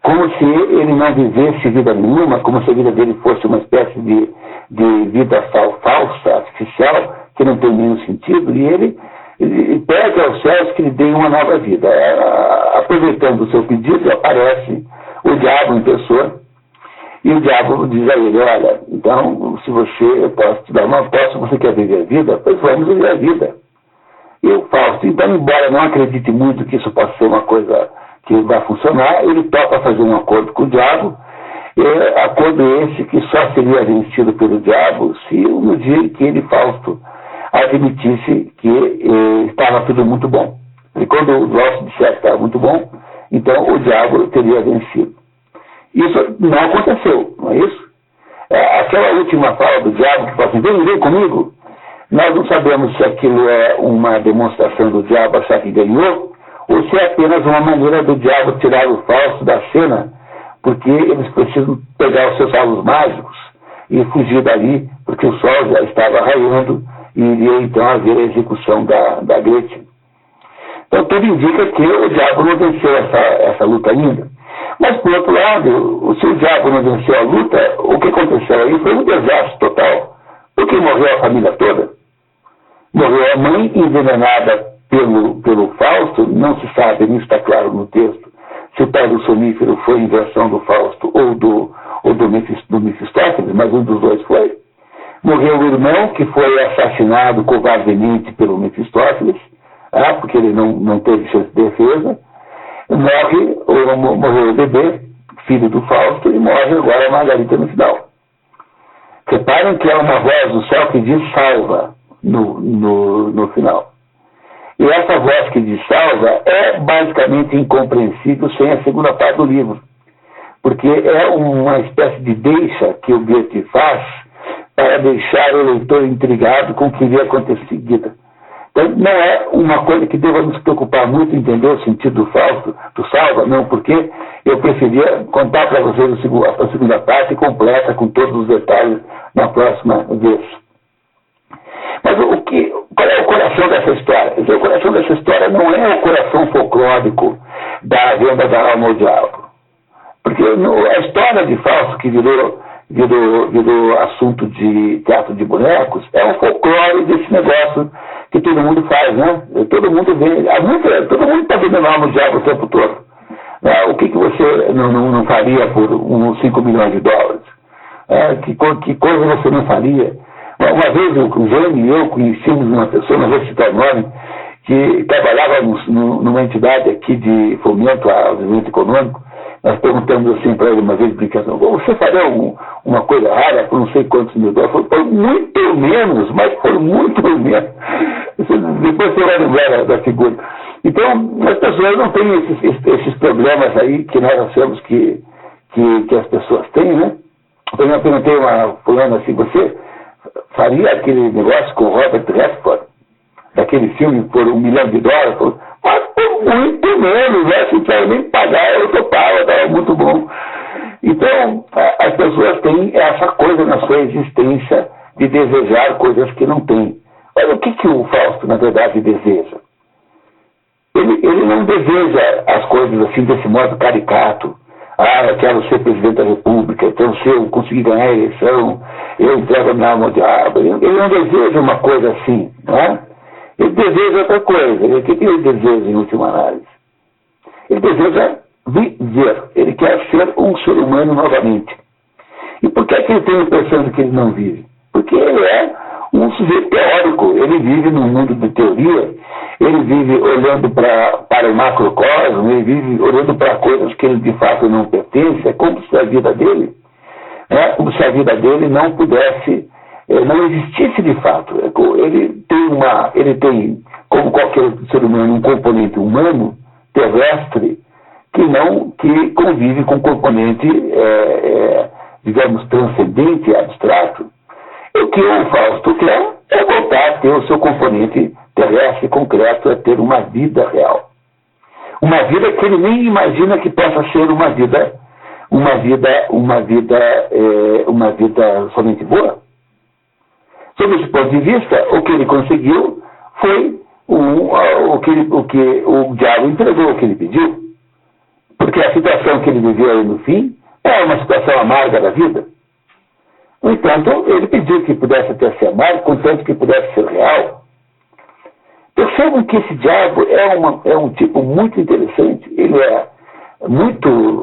como se ele não vivesse vida nenhuma, como se a vida dele fosse uma espécie de vida falsa, artificial, que não tem nenhum sentido, e ele pede aos céus que lhe deem uma nova vida. Aproveitando o seu pedido, aparece o diabo em pessoa, e o diabo diz a ele: olha, então, se eu posso te dar uma aposta, você quer viver a vida? Pois vamos viver a vida. E o Fausto, então, embora não acredite muito que isso possa ser uma coisa que vai funcionar, ele topa fazer um acordo com o diabo, acordo esse que só seria vencido pelo diabo se no dia em que ele, Fausto, admitisse que estava tudo muito bom. E quando o Fausto dissesse que estava muito bom, então o diabo teria vencido. Isso não aconteceu, não é isso? Aquela última fala do diabo que fala assim: vem comigo, Nós não sabemos se aquilo é uma demonstração do diabo achar que ganhou, ou se é apenas uma maneira do diabo tirar o Fausto da cena, porque eles precisam pegar os seus salvos mágicos e fugir dali, porque o sol já estava raiando e iria então haver a execução da Gretchen. Então tudo indica que o diabo não venceu essa luta ainda. Mas, por outro lado, se o diabo não venceu a luta, o que aconteceu aí foi um desastre total, porque morreu a família toda. Morreu a mãe envenenada pelo Fausto, não se sabe, não está claro no texto, se o tal do sonífero foi em versão do Fausto ou do Mefistófeles, mas um dos dois foi. Morreu o irmão, que foi assassinado covardemente pelo Mefistófeles, porque ele não teve chance de defesa. Morreu o bebê, filho do Fausto, e morre agora a Margarita no final. Reparem que é uma voz do céu que diz salva no final. E essa voz que diz salva é basicamente incompreensível sem a segunda parte do livro, porque é uma espécie de deixa que o Goethe faz para deixar o leitor intrigado com o que iria acontecer em seguida. Então, não é uma coisa que deva nos preocupar muito entender o sentido do Fausto, do salva, não, porque eu preferia contar para vocês a segunda parte completa, com todos os detalhes, na próxima vez. Mas qual é o coração dessa história? O coração dessa história não é o coração folclórico da venda da alma ao diabo. Porque a história de Fausto, que virou assunto de teatro de bonecos, é um folclore desse negócio que todo mundo faz, né? Todo mundo todo mundo está vendendo alma ao diabo o tempo todo. O que você não faria por uns 5 milhões de dólares? Que coisa você não faria? Uma vez o Jânio e eu conhecíamos uma pessoa, não vou citar o nome, que trabalhava numa entidade aqui de fomento ao desenvolvimento econômico. Nós perguntamos assim para ele uma vez, brincando, você faria uma coisa rara por não sei quantos mil dólares? Falou, por muito menos, mas por muito menos. Depois você vai lembrar da figura. Então, as pessoas não têm esses problemas aí que nós achamos que as pessoas têm, né? Eu perguntei uma fulana assim, você faria aquele negócio com o Robert Redford, daquele filme por $1 milhão? Falou, mas por muito menos, né? Se não quero nem pagar, eu topava, estava muito bom. Então, as pessoas têm essa coisa na sua existência de desejar coisas que não têm. Olha, o que o Fausto, na verdade, deseja? Ele não deseja as coisas assim, desse modo caricato. Eu quero ser presidente da República, então se eu conseguir ganhar a eleição, eu entrego a minha alma ao diabo. Ele não deseja uma coisa assim, não é? Ele deseja outra coisa. O que ele deseja, em última análise? Ele deseja viver. Ele quer ser um ser humano novamente. E por que ele tem a impressão de que ele não vive? Porque ele é um sujeito teórico. Ele vive num mundo de teoria. Ele vive olhando para o macrocosmo. Ele vive olhando para coisas que ele de fato não pertence. É como se a vida dele, como se a vida dele não pudesse, não existisse de fato. Ele tem, como qualquer ser humano, um componente humano, terrestre, que convive com um componente, digamos, transcendente, abstrato. E o que o Fausto quer é voltar a ter o seu componente terrestre, concreto, é ter uma vida real. Uma vida que ele nem imagina que possa ser uma vida somente boa. Sob esse ponto de vista, o que ele conseguiu foi o que o diabo entregou, o que ele pediu. Porque a situação que ele viveu aí no fim é uma situação amarga da vida. No entanto, ele pediu que pudesse até ser amargo, contanto que pudesse ser real. Percebam que esse diabo é um tipo muito interessante. Ele é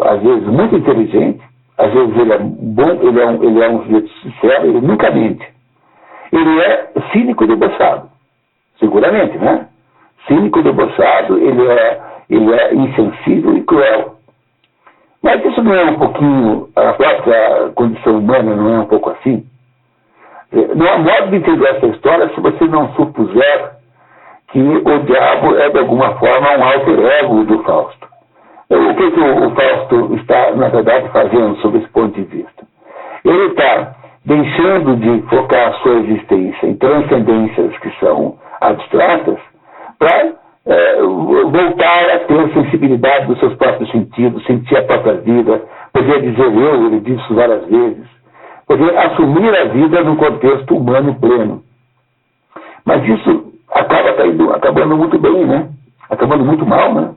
às vezes, muito inteligente. Às vezes ele é bom, ele é um sujeito sincero, ele nunca mente. Ele é cínico e debochado. Seguramente, né? Cínico e debochado, ele é insensível e cruel. Mas isso não é um pouquinho, a própria condição humana não é um pouco assim? Não há modo de entender essa história se você não supuser que o diabo é de alguma forma um alter ego do Fausto. O que o Fausto está, na verdade, fazendo sob esse ponto de vista? Ele está deixando de focar a sua existência em transcendências que são abstratas, para voltar a ter sensibilidade dos seus próprios sentidos, sentir a própria vida, poder dizer eu, ele disse isso várias vezes, poder assumir a vida num contexto humano pleno. Mas isso acabando muito bem, né? Acabando muito mal, né?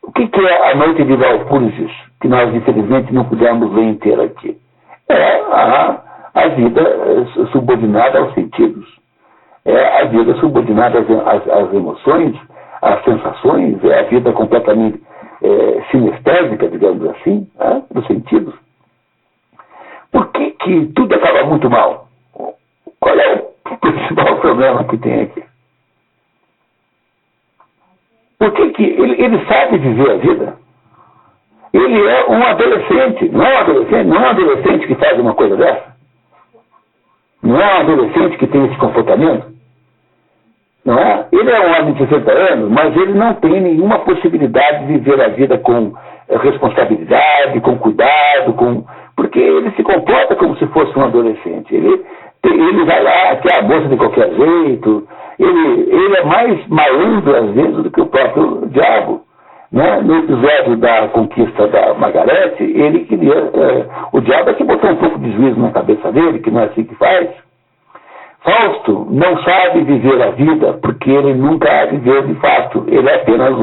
O que é a noite de Valpurgis, que nós infelizmente não pudemos ler inteira aqui? É a vida subordinada aos sentidos. É a vida subordinada às emoções, às sensações, é a vida completamente sinestésica, digamos assim, dos sentidos. Por que tudo acaba muito mal? Qual é o principal problema que tem aqui? Por que ele sabe viver a vida? Ele é um adolescente, não é um adolescente que faz uma coisa dessa. Não é um adolescente que tem esse comportamento. Não é? Ele é um homem de 60 anos, mas ele não tem nenhuma possibilidade de viver a vida com responsabilidade, com cuidado, porque ele se comporta como se fosse um adolescente. Ele vai lá, quer a bolsa de qualquer jeito, ele é mais malandro às vezes do que o próprio diabo. Né? No episódio da conquista da Margarete, ele queria. O diabo é que botou um pouco de juízo na cabeça dele, que não é assim que faz. Fausto não sabe viver a vida porque ele nunca a viveu de fato. Ele é apenas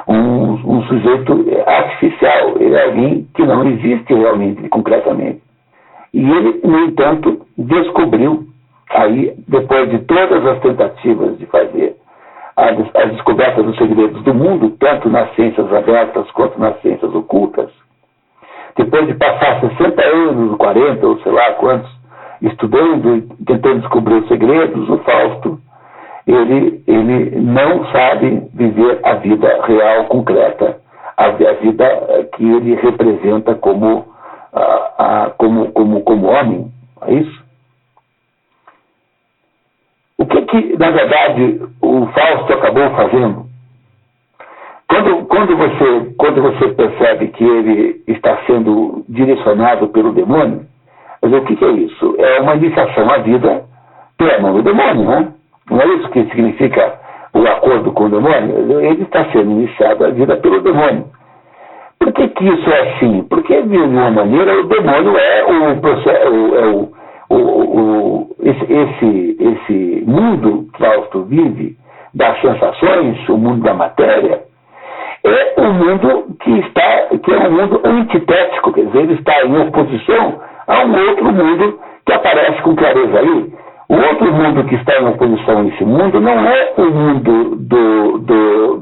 um sujeito artificial. Ele é alguém que não existe realmente, concretamente. E ele, no entanto, descobriu, aí, depois de todas as tentativas de fazer a descoberta dos segredos do mundo, tanto nas ciências abertas quanto nas ciências ocultas, depois de passar 60 anos, 40 ou sei lá quantos, estudando e tentando descobrir os segredos, o Fausto, ele não sabe viver a vida real, concreta, a vida que ele representa como homem. É isso? O que, na verdade, o Fausto acabou fazendo? Quando você percebe que ele está sendo direcionado pelo demônio, mas o que é isso? É uma iniciação à vida pela mão do demônio, né? Não é isso que significa o acordo com o demônio? Ele está sendo iniciado à vida pelo demônio. Por que isso é assim? Porque, de alguma maneira, o demônio é o processo, esse mundo que Fausto vive, das sensações, o mundo da matéria, é um mundo que é um mundo antitético, quer dizer, ele está em oposição a um outro mundo que aparece com clareza aí. O outro mundo que está em oposição a esse mundo não é o mundo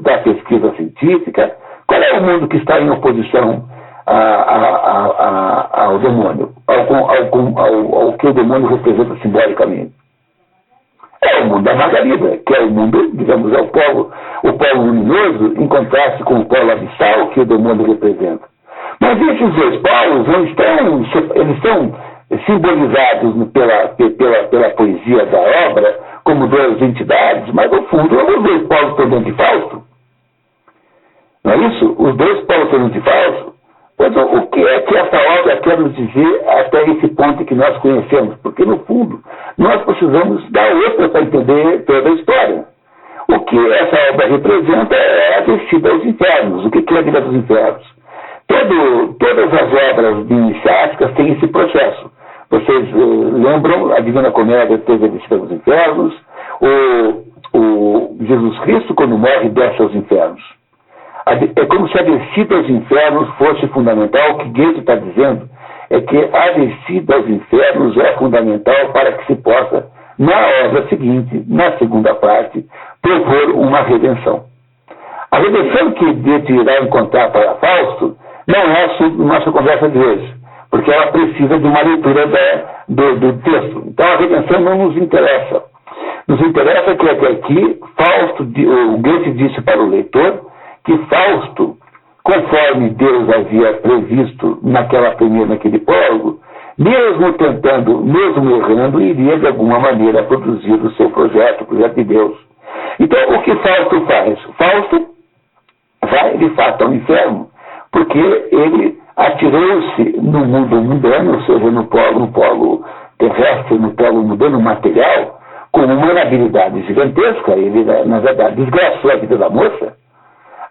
da pesquisa científica. Qual é o mundo que está em oposição ao demônio, ao que o demônio representa simbolicamente? É o mundo da Margarida, que é o mundo, digamos, é o polo luminoso, em contraste com o polo abissal que o demônio representa. Mas esses dois polos eles estão simbolizados pela poesia da obra como duas entidades, mas no fundo os dois polos estão dentro de Fausto. Não é isso? Os dois polos estão dentro de Fausto. Pois o que é que essa obra quer nos dizer até esse ponto que nós conhecemos? Porque, no fundo, nós precisamos da outra para entender toda a história. O que essa obra representa é a descida aos infernos. O que é a vida dos infernos? Todas as obras iniciáticas têm esse processo. Vocês lembram, a Divina Comédia teve a descida aos infernos, o Jesus Cristo, quando morre, desce aos infernos. É como se a descida aos infernos fosse fundamental. O que Goethe está dizendo é que a descida aos infernos é fundamental para que se possa, na obra seguinte, na segunda parte, propor uma redenção. A redenção que Goethe irá encontrar para Fausto não é a nossa conversa de hoje, porque ela precisa de uma leitura do texto. Então a redenção não nos interessa. Nos interessa que até aqui o Goethe disse para o leitor que Fausto, conforme Deus havia previsto naquele prólogo, mesmo tentando, mesmo errando, iria de alguma maneira produzir o seu projeto, o projeto de Deus. Então, o que Fausto faz? Fausto vai, de fato, ao inferno, porque ele atirou perdeu-se no mundo mundano, ou seja, no polo terrestre, no polo mundano material, com uma inabilidade gigantesca. Ele, na verdade, desgraçou a vida da moça.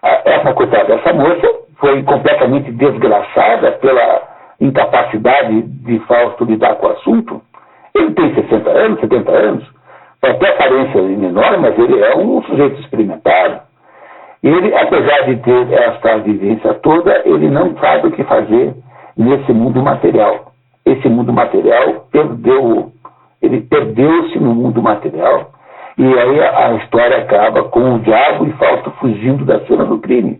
Essa coitada dessa moça foi completamente desgraçada pela incapacidade de Fausto lidar com o assunto. Ele tem 60 anos, 70 anos, pode ter aparência menor, mas ele é um sujeito experimentado. Ele, apesar de ter esta vivência toda, ele não sabe o que fazer nesse mundo material. Esse mundo material ele perdeu-se no mundo material, e aí a história acaba com o diabo e Fausto fugindo da cena do crime.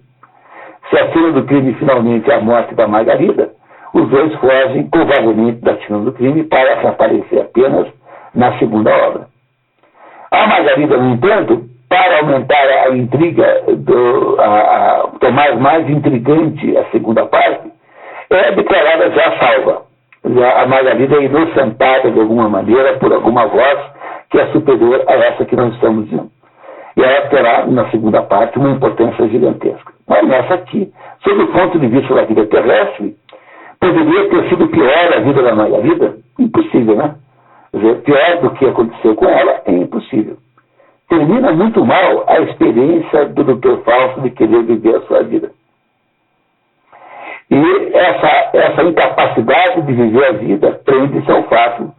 Se a cena do crime finalmente é a morte da Margarida, os dois fogem covardemente da cena do crime para reaparecer apenas na segunda obra. A Margarida, no entanto, para aumentar a intriga, tornar mais intrigante a segunda parte, é declarada já salva. Já a Margarida é inocentada de alguma maneira por alguma voz que é superior a essa que nós estamos dizendo. E ela terá, na segunda parte, uma importância gigantesca. Mas nessa aqui, sob o ponto de vista da vida terrestre, poderia ter sido pior a vida da Margarida? Impossível, né? Quer dizer, pior do que aconteceu com ela é impossível. Termina muito mal a experiência do Dr. Fausto de querer viver a sua vida. E essa incapacidade de viver a vida prende-se ao fato.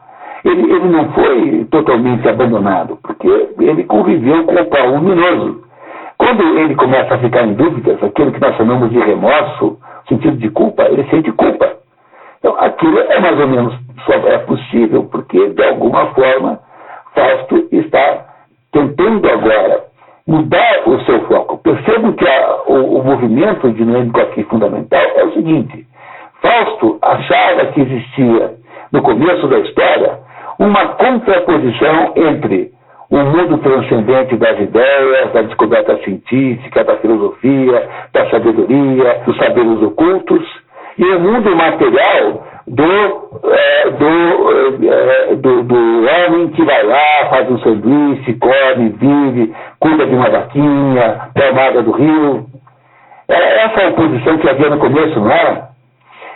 Ele não foi totalmente abandonado, porque ele conviveu com o pau luminoso. Quando ele começa a ficar em dúvidas, aquilo que nós chamamos de remorso, sentido de culpa, ele sente culpa. Então, aquilo é mais ou menos só é possível, porque, de alguma forma, Fausto está tentando agora mudar o seu foco. Percebo que o movimento dinâmico aqui fundamental é o seguinte: Fausto achava que existia, no começo da história, uma contraposição entre o mundo transcendente das ideias, da descoberta científica, da filosofia, da sabedoria, dos saberes ocultos, e o mundo material do homem que vai lá, faz um sanduíche, come, vive, cuida de uma vaquinha, da amada do rio. Era essa a oposição que havia no começo, não era?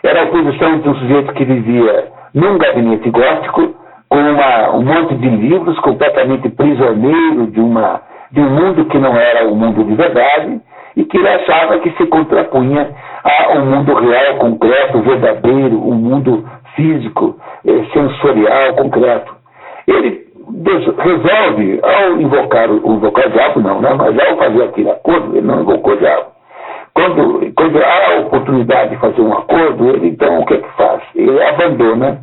Era a oposição de um sujeito que vivia num gabinete gótico, com um monte de livros, completamente prisioneiro de um mundo que não era o mundo de verdade, e que ele achava que se contrapunha a um mundo real, concreto, verdadeiro, um mundo físico, sensorial, concreto. Ele resolve, ao invocar o diabo, não, né? Mas ao fazer aquele acordo, ele não invocou o diabo. Quando há a oportunidade de fazer um acordo, ele então o que é que faz? Ele abandona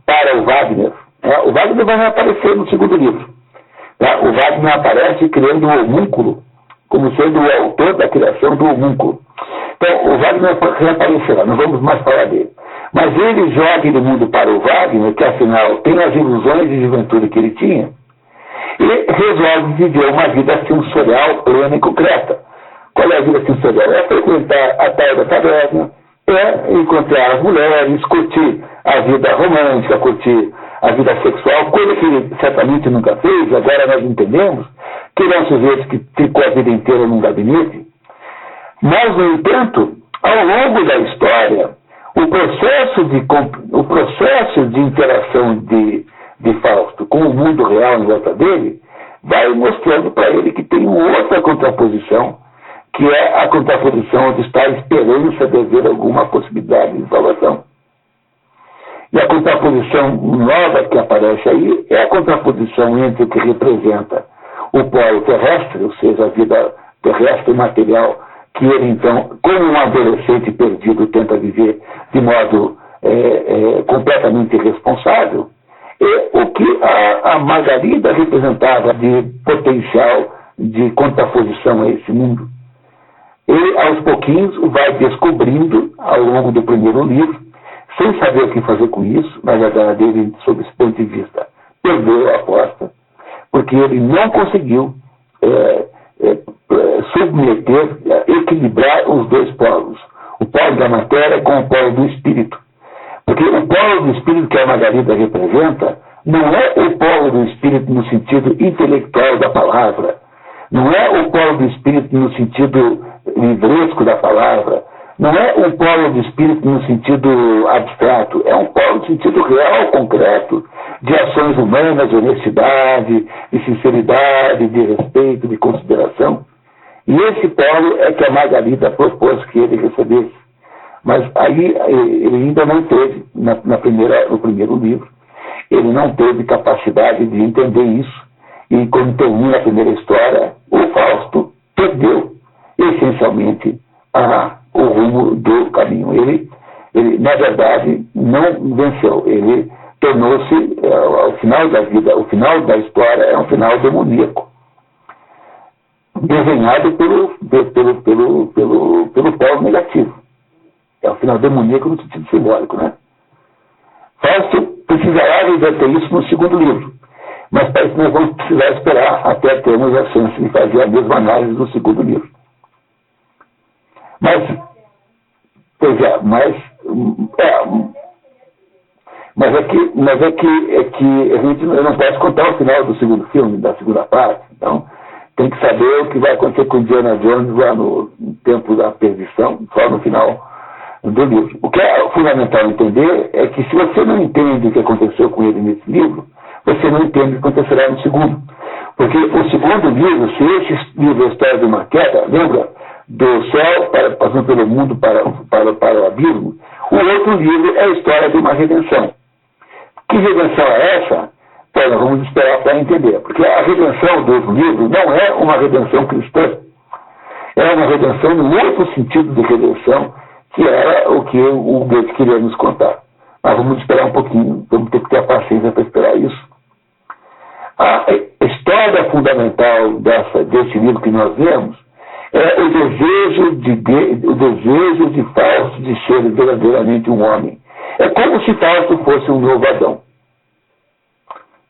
para o Wagner. O Wagner vai aparecer no segundo livro. O Wagner aparece criando o homúnculo, como sendo o autor da criação do homúnculo. Então, o Wagner reaparecerá, não vamos mais falar dele. Mas ele joga no mundo para o Wagner, que afinal tem as ilusões de juventude que ele tinha, e resolve viver uma vida sensorial plena e concreta. Qual é a vida sensorial? É frequentar a tal da taverna, é encontrar as mulheres, curtir a vida romântica, curtir a vida sexual, coisa que ele certamente nunca fez. Agora nós entendemos que ele é um sujeito que ficou a vida inteira num gabinete. Mas, no entanto, ao longo da história, o processo de interação de Fausto com o mundo real em volta dele vai mostrando para ele que tem outra contraposição, que é a contraposição onde está a esperança de haver alguma possibilidade de salvação. E a contraposição nova que aparece aí é a contraposição entre o que representa o polo terrestre, ou seja, a vida terrestre material, que ele então, como um adolescente perdido, tenta viver de modo completamente irresponsável, e o que a Margarida representava de potencial de contraposição a esse mundo. Ele, aos pouquinhos, vai descobrindo, ao longo do primeiro livro, sem saber o que fazer com isso, na verdade, ele, sob esse ponto de vista, perdeu a aposta, porque ele não conseguiu submeter, equilibrar os dois polos, o polo da matéria com o polo do espírito. Porque o polo do espírito que a Margarida representa não é o polo do espírito no sentido intelectual da palavra, não é o polo do espírito no sentido livresco da palavra, Não é um polo de espírito no sentido abstrato, é um polo no sentido real, concreto, de ações humanas, de honestidade, de sinceridade, de respeito, de consideração. E esse polo é que a Margarida propôs que ele recebesse. Mas aí ele ainda não teve, no primeiro livro, ele não teve capacidade de entender isso. E quando termina a primeira história, o Fausto perdeu, essencialmente, o rumo do caminho. Ele, na verdade, não venceu. Ele tornou-se, ao final da vida, o final da história é um final demoníaco, desenhado pelo polo negativo. É o final demoníaco no sentido simbólico, né? Fausto precisará reverter isso no segundo livro, mas para isso nós vamos precisar esperar até termos a chance de fazer a mesma análise do segundo livro. Mas é que a gente não pode contar o final do segundo filme, da segunda parte. Então, tem que saber o que vai acontecer com Indiana Jones lá no tempo da perdição, só no final do livro. O que é fundamental entender é que se você não entende o que aconteceu com ele nesse livro, você não entende o que acontecerá no segundo. Porque o segundo livro, se esse livro é a história de uma queda, lembra? Do céu, passando pelo mundo para o abismo, o outro livro é a história de uma redenção. Que redenção é essa? Então, nós vamos esperar para entender. Porque a redenção do outro livro não é uma redenção cristã. É uma redenção no outro sentido de redenção, que era o que o Goethe queria nos contar. Mas vamos esperar um pouquinho, vamos ter que ter a paciência para esperar isso. A história fundamental desse livro que nós vemos é o desejo de Fausto de ser verdadeiramente um homem. É como se Fausto fosse um novo Adão.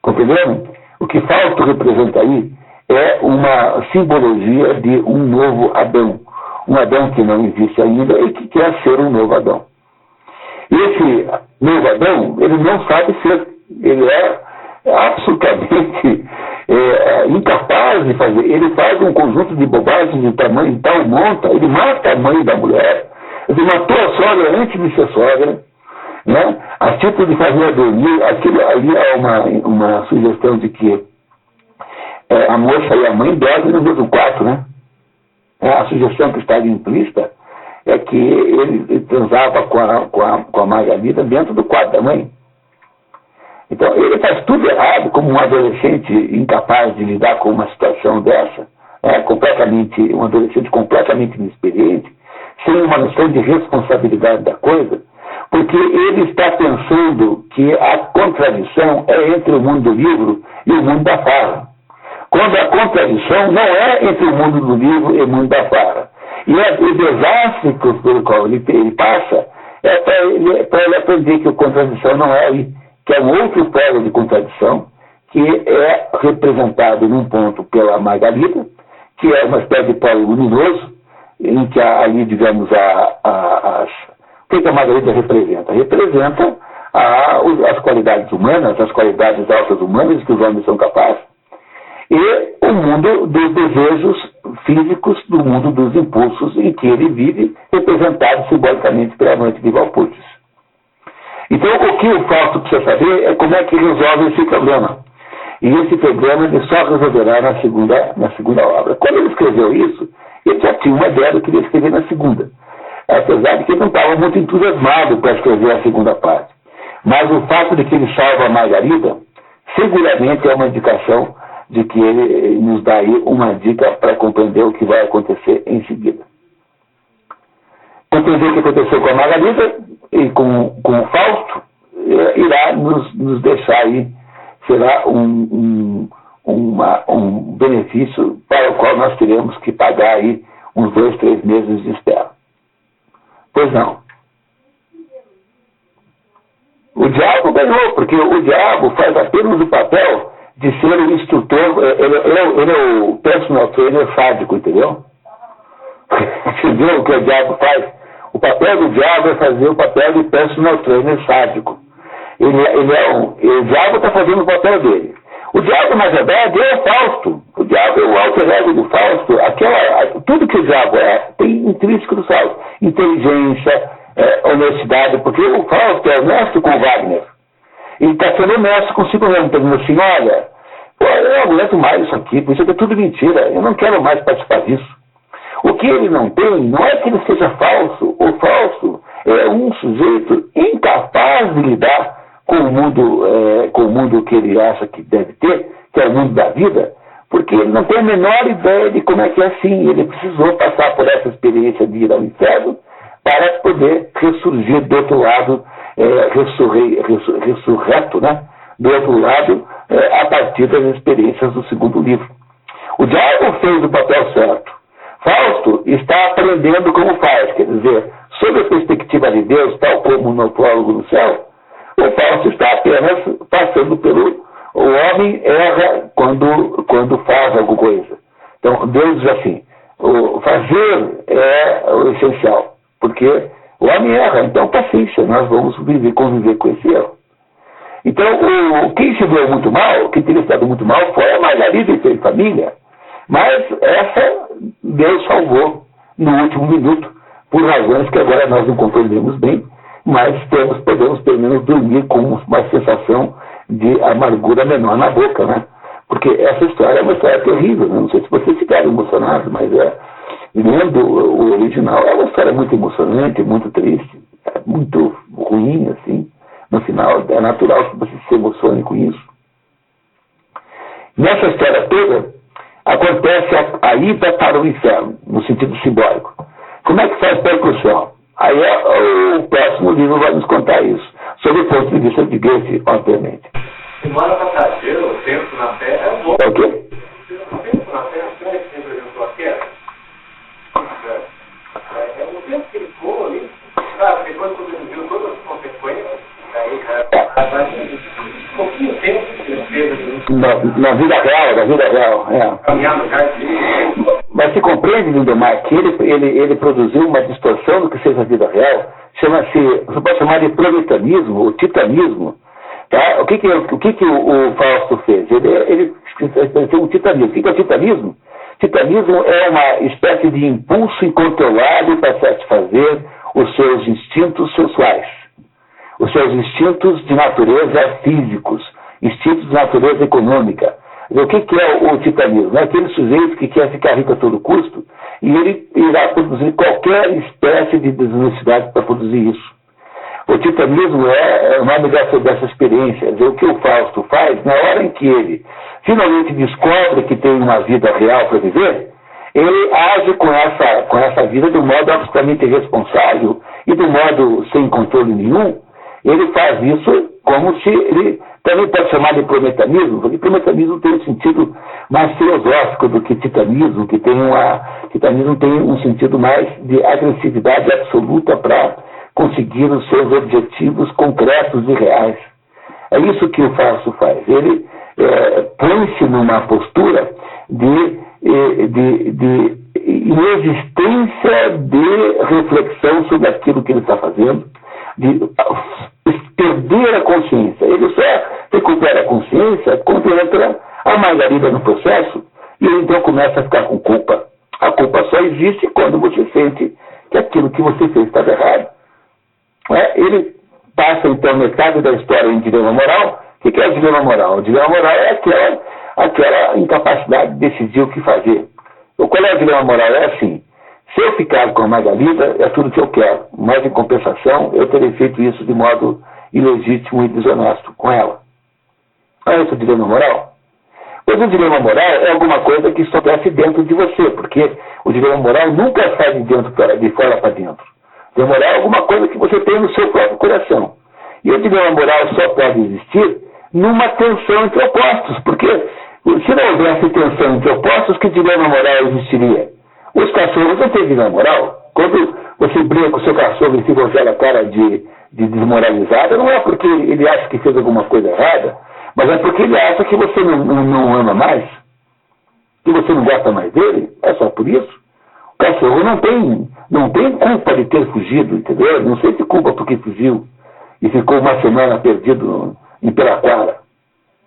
Compreenderam? O que Fausto representa aí é uma simbologia de um novo Adão. Um Adão que não existe ainda e que quer ser um novo Adão. E esse novo Adão, ele não sabe ser, ele é absolutamente incapaz de fazer. Ele faz um conjunto de bobagens de tamanho de tal monta, ele mata a mãe da mulher, ele matou a sogra antes de ser sogra, né? A tipo de fazer dormir, aquilo ali é uma sugestão de que a moça e a mãe dormem no mesmo quarto, né? A sugestão que está ali implícita é que ele transava com a Margarida dentro do quarto da mãe. Então, ele faz tudo errado, como um adolescente incapaz de lidar com uma situação dessa, um adolescente completamente inexperiente, sem uma noção de responsabilidade da coisa, porque ele está pensando que a contradição é entre o mundo do livro e o mundo da farra. Quando a contradição não é entre o mundo do livro e o mundo da farra. E o desastre pelo qual ele passa é para ele aprender que a contradição não é aí, que é um outro polo de contradição, que é representado num ponto pela Margarida, que é uma espécie de polo luminoso, em que ali, digamos, o que a Margarida representa? Representa as qualidades humanas, as qualidades altas humanas que os homens são capazes, e o mundo dos desejos físicos, do mundo dos impulsos em que ele vive, representado simbolicamente pela amante de Walpurgis. Então, o que o Fausto precisa saber é como é que resolve esse problema. E esse problema ele só resolverá na segunda obra. Quando ele escreveu isso, ele já tinha uma ideia do que ele ia escrever na segunda. Apesar de que ele não estava muito entusiasmado para escrever a segunda parte. Mas o fato de que ele salva a Margarida, seguramente é uma indicação de que ele nos dá aí uma dica para compreender o que vai acontecer em seguida. Compreender o que aconteceu com a Margarida e com o Fausto irá nos deixar aí, será um benefício para o qual nós teremos que pagar aí uns 2, 3 meses de espera. Pois não. O diabo ganhou, porque o diabo faz apenas o papel de ser o instrutor, ele é o personal trainer sádico, entendeu? Entendeu o que o diabo faz? O papel do diabo é fazer o papel de personal trainer sádico. O diabo está fazendo o papel dele. O diabo, na verdade, é o Fausto. diabo é o alter ego do Fausto. Tudo que o diabo tem intrínseco do Fausto. Inteligência, honestidade, porque o Fausto é honesto com o Wagner. Ele está sendo honesto consigo mesmo, está dizendo assim, olha, eu não aguento mais isso aqui, isso aqui é tudo mentira, eu não quero mais participar disso. O que ele não tem, não é que ele seja falso. O falso é um sujeito incapaz de lidar com o mundo que ele acha que deve ter, que é o mundo da vida, porque ele não tem a menor ideia de como é que é assim. Ele precisou passar por essa experiência de ir ao inferno para poder ressurgir do outro lado, ressurreto, né? Do outro lado, a partir das experiências do segundo livro. O diabo fez o papel certo. Fausto está aprendendo como faz, quer dizer, sob a perspectiva de Deus, tal como no prólogo do céu, o Fausto está apenas passando pelo... O homem erra quando faz alguma coisa. Então, Deus diz assim, o fazer é o essencial, porque o homem erra, então paciência, nós vamos conviver com esse erro. Então, quem se deu muito mal, quem teria estado muito mal, foi a Margarida e sua família. Mas essa Deus salvou no último minuto, por razões que agora nós não compreendemos bem, mas podemos pelo menos dormir com uma sensação de amargura menor na boca, né? Porque essa história é uma história terrível, né? Não sei se vocês ficaram emocionados, mas lendo o original, é uma história muito emocionante, muito triste, muito ruim, assim. No final, é natural que você se emocione com isso. Nessa história toda, acontece a ida para o inferno, no sentido simbólico. Como é que faz para ir para o céu? Aí o próximo livro vai nos contar isso, sob o ponto de vista de Goethe, obviamente. Embora passageiro, o tempo na Terra é bom. É o quê? O tempo na Terra, será que representou a queda? É o tempo que ele ficou ali, sabe? Depois quando ele viu todas as consequências, aí um pouquinho tempo que ele fez ali. Na vida real, Caminhar no jardim. Mas se compreende, Lindomar, que ele produziu uma distorção do que seja a vida real, você pode chamar de proletanismo, ou titanismo. Tá? O que o Fausto fez? Ele fez um titanismo. O que é o titanismo? Titanismo é uma espécie de impulso incontrolável para satisfazer os seus instintos sexuais, os seus instintos de natureza físicos, instintos de natureza econômica. O que é o titanismo? É aquele sujeito que quer ficar rico a todo custo e ele irá produzir qualquer espécie de desonestidade para produzir isso. O titanismo é o nome dessa experiência. O que o Fausto faz, na hora em que ele finalmente descobre que tem uma vida real para viver, ele age com essa vida de um modo absolutamente irresponsável e de um modo sem controle nenhum. Ele faz isso como se ele também pode chamar de prometanismo, porque prometanismo tem um sentido mais filosófico do que titanismo, titanismo tem um sentido mais de agressividade absoluta para conseguir os seus objetivos concretos e reais. É isso que o Fausto faz. Ele põe-se numa postura de inexistência de reflexão sobre aquilo que ele está fazendo, de perder a consciência. Ele só recupera a consciência quando entra a Margarida no processo e ele então começa a ficar com culpa. A culpa só existe quando você sente que aquilo que você fez estava errado. Ele passa então metade da história em dilema moral. O que é o dilema moral? O dilema moral é aquela incapacidade de decidir o que fazer. Qual é o dilema moral? É assim: se eu ficar com a Margarida, é tudo que eu quero, mas em compensação eu terei feito isso de modo ilegítimo e desonesto com ela. Não é esse o dilema moral? Pois o dilema moral é alguma coisa que só acontece dentro de você, porque o dilema moral nunca sai de fora para dentro. O dilema moral é alguma coisa que você tem no seu próprio coração. E o dilema moral só pode existir numa tensão entre opostos, porque se não houvesse tensão entre opostos, que dilema moral existiria? Os cachorros não têm dilema moral. Quando você brinca com o seu cachorro e fica com aquela cara de desmoralizada, não é porque ele acha que fez alguma coisa errada, mas é porque ele acha que você não ama mais, que você não gosta mais dele. É só por isso. O cachorro não tem culpa de ter fugido, entendeu? Não sente culpa porque fugiu e ficou uma semana perdido em Piraquara,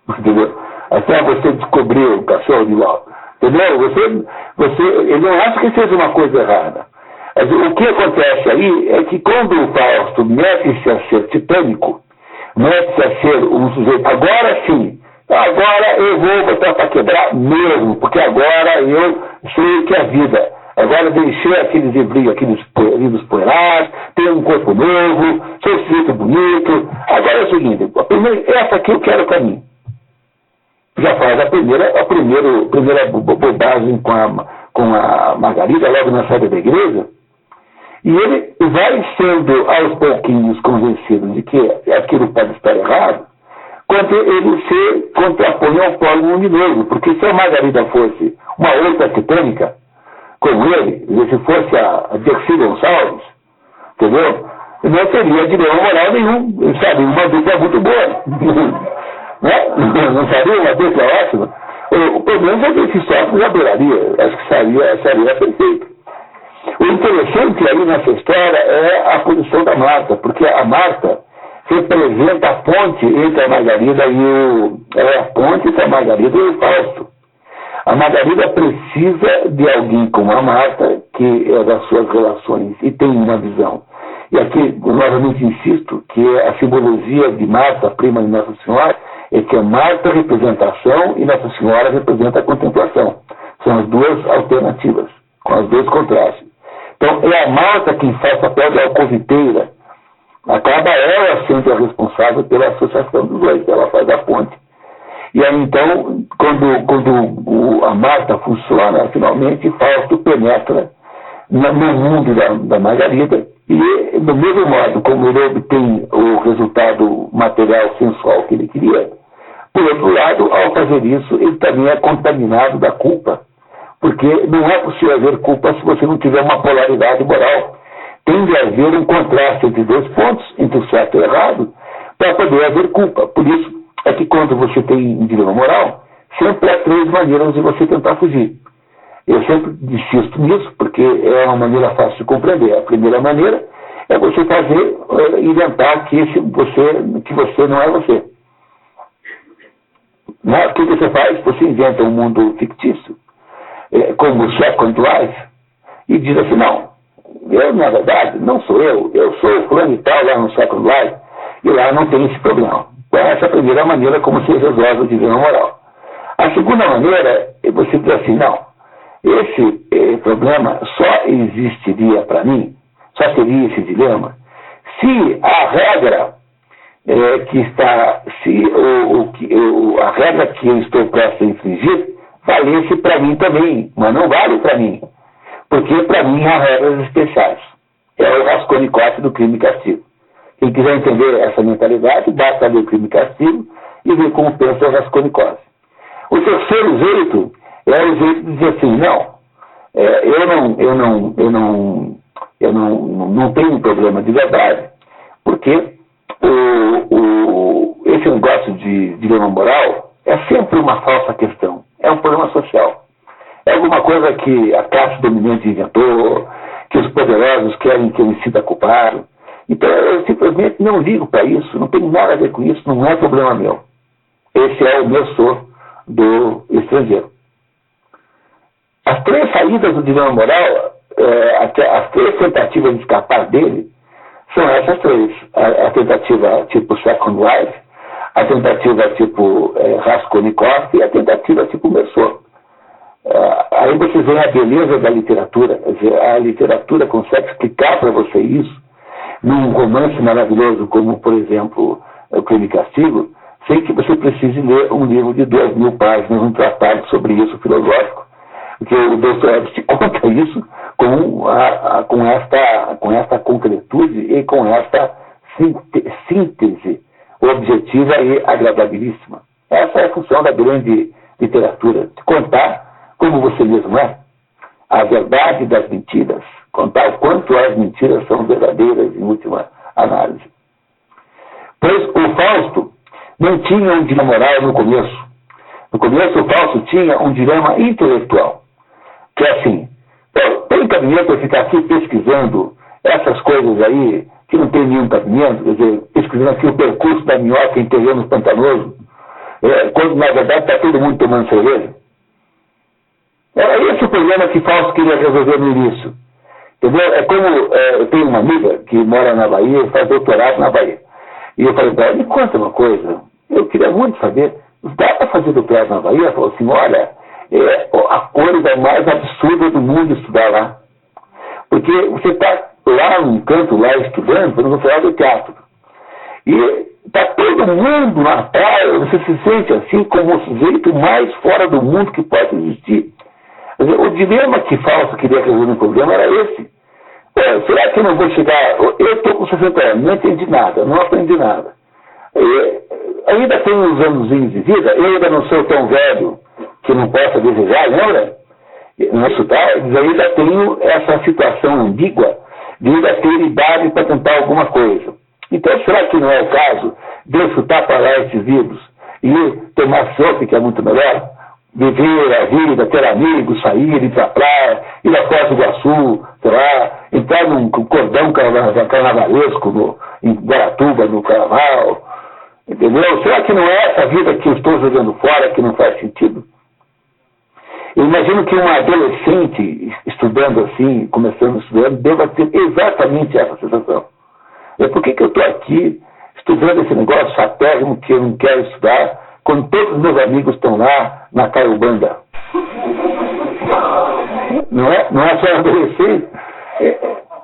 entendeu? Até você descobrir o cachorro de volta. Entendeu? Ele não acha que seja uma coisa errada. Mas o que acontece aí é que quando o Fausto mete-se a ser titânico, mete-se a ser um sujeito, agora sim, agora eu vou botar para quebrar mesmo, porque agora eu sei o que é a vida. Agora deixei aqueles livros poeirados, tenho um corpo novo, sou um sujeito bonito. Agora é o seguinte, essa aqui eu quero para mim. Já faz a primeira bobagem com a Margarida logo na saída da igreja. E ele vai sendo aos pouquinhos convencido de que aquilo pode estar errado, quando ele se contrapõe ao Polo Luminoso. Porque se a Margarida fosse uma outra titânica, como ele, se fosse a Dercy Gonçalves, entendeu? Não teria dilema moral nenhum, sabe? Uma dupla muito boa. Não seria uma dupla ótima? O problema é que esse Sócrates adoraria, acho que seria perfeito. O interessante aí nessa história é a posição da Marta, porque a Marta representa a ponte entre a Margarida a ponte entre a Margarida e o Fausto. A Margarida precisa de alguém como a Marta, que é das suas relações e tem uma visão. E aqui, novamente insisto, que a simbologia de Marta, prima de Nossa Senhora, é que a Marta representa a ação e Nossa Senhora representa a contemplação. São as duas alternativas, com os dois contrastes. Então, é a Marta quem faz papel de alcoviteira. Acaba ela sendo a responsável pela associação dos dois, ela faz a ponte. E aí, então, quando a Marta funciona, finalmente Fausto penetra no mundo da Margarida e, do mesmo modo como ele obtém o resultado material sensual que ele queria, por outro lado, ao fazer isso, ele também é contaminado da culpa. Porque não é possível haver culpa se você não tiver uma polaridade moral. Tem de haver um contraste entre dois pontos, entre o certo e o errado, para poder haver culpa. Por isso é que quando você tem um dilema moral, sempre há três maneiras de você tentar fugir. Eu sempre insisto nisso, porque é uma maneira fácil de compreender. A primeira maneira é você inventar que você não é você. O que você faz? Você inventa um mundo fictício, como o Second Life, e diz assim, não, eu na verdade não sou eu sou o fulano e tal lá no Second Life, e lá não tem esse problema. Então essa é a primeira maneira como se resolve o dilema moral. A segunda maneira é você dizer assim, não, esse problema só existiria para mim, só teria esse dilema, se a regra a regra que eu estou prestes a infringir valesse para mim também, mas não vale para mim, porque para mim há regras especiais. É o Raskolnikov do Crime e Castigo. Quem quiser entender essa mentalidade, basta ler o Crime e Castigo e ver como pensa o Raskolnikov. O terceiro jeito é o jeito de dizer assim, não, eu não tenho um problema de verdade, porque esse negócio de dilema moral é sempre uma falsa questão, é um problema social. É alguma coisa que a classe dominante inventou, que os poderosos querem que eu me sinta culpado. Então eu simplesmente não ligo para isso, não tenho nada a ver com isso, não é problema meu. Esse é o meu sor do estrangeiro. As três saídas do dilema moral, as três tentativas de escapar dele, são essas três. A tentativa tipo Second Life, a tentativa tipo Raskolnikov e a tentativa tipo Merceau. Aí você vê a beleza da literatura. Quer dizer, a literatura consegue explicar para você isso num romance maravilhoso como, por exemplo, O Crime e Castigo, sem que você precise ler um livro de 2.000 páginas, um tratado sobre isso filosófico. Porque o Dostoiévski conta isso com esta concretude e com esta síntese objetiva e agradabilíssima. Essa é a função da grande literatura, de contar como você mesmo é, a verdade das mentiras, contar o quanto as mentiras são verdadeiras em última análise. Pois o Fausto não tinha um dilema moral no começo. No começo o Fausto tinha um dilema intelectual, que é assim, tem cabimento eu ficar aqui pesquisando essas coisas aí, que não tem nenhum cabimento, quer dizer, pesquisando aqui o percurso da minhoca em terreno pantanoso, quando na verdade está todo mundo tomando cerveja? Era esse o problema que Fausto queria resolver no início. Entendeu? É como eu tenho uma amiga que mora na Bahia e faz doutorado na Bahia. E eu falei para ela, me conta uma coisa, eu queria muito saber, dá para fazer doutorado na Bahia? Ela falou assim, olha, a coisa mais absurda do mundo estudar lá. Porque você está lá num canto, lá estudando, por exemplo, do teatro. E está todo mundo na praia, você se sente assim como o sujeito mais fora do mundo que pode existir. O dilema que Fausto queria resolver no problema era esse. Será que eu não vou chegar... Eu estou com 60 anos, não entendi nada, não aprendi nada. Ainda tenho uns anos de vida, eu ainda não sou tão velho que não possa desejar, lembra? Não estudar, eu ainda tenho essa situação ambígua de ainda ter idade para tentar alguma coisa. Então, será que não é o caso de eu chutar para lá esses livros e tomar sopa, que é muito melhor? Viver a vida, ter amigos, sair, ir para a praia, ir a Foz do Iguaçu, sei lá, entrar num cordão carnavalesco em Guaratuba, no carnaval, entendeu? Será que não é essa vida que eu estou jogando fora, que não faz sentido? Eu imagino que uma adolescente estudando assim, começando estudando, deva ter exatamente essa sensação. Por que eu estou aqui estudando esse negócio satélite que eu não quero estudar, quando todos os meus amigos estão lá na Caiobanda? Não é só adolescente?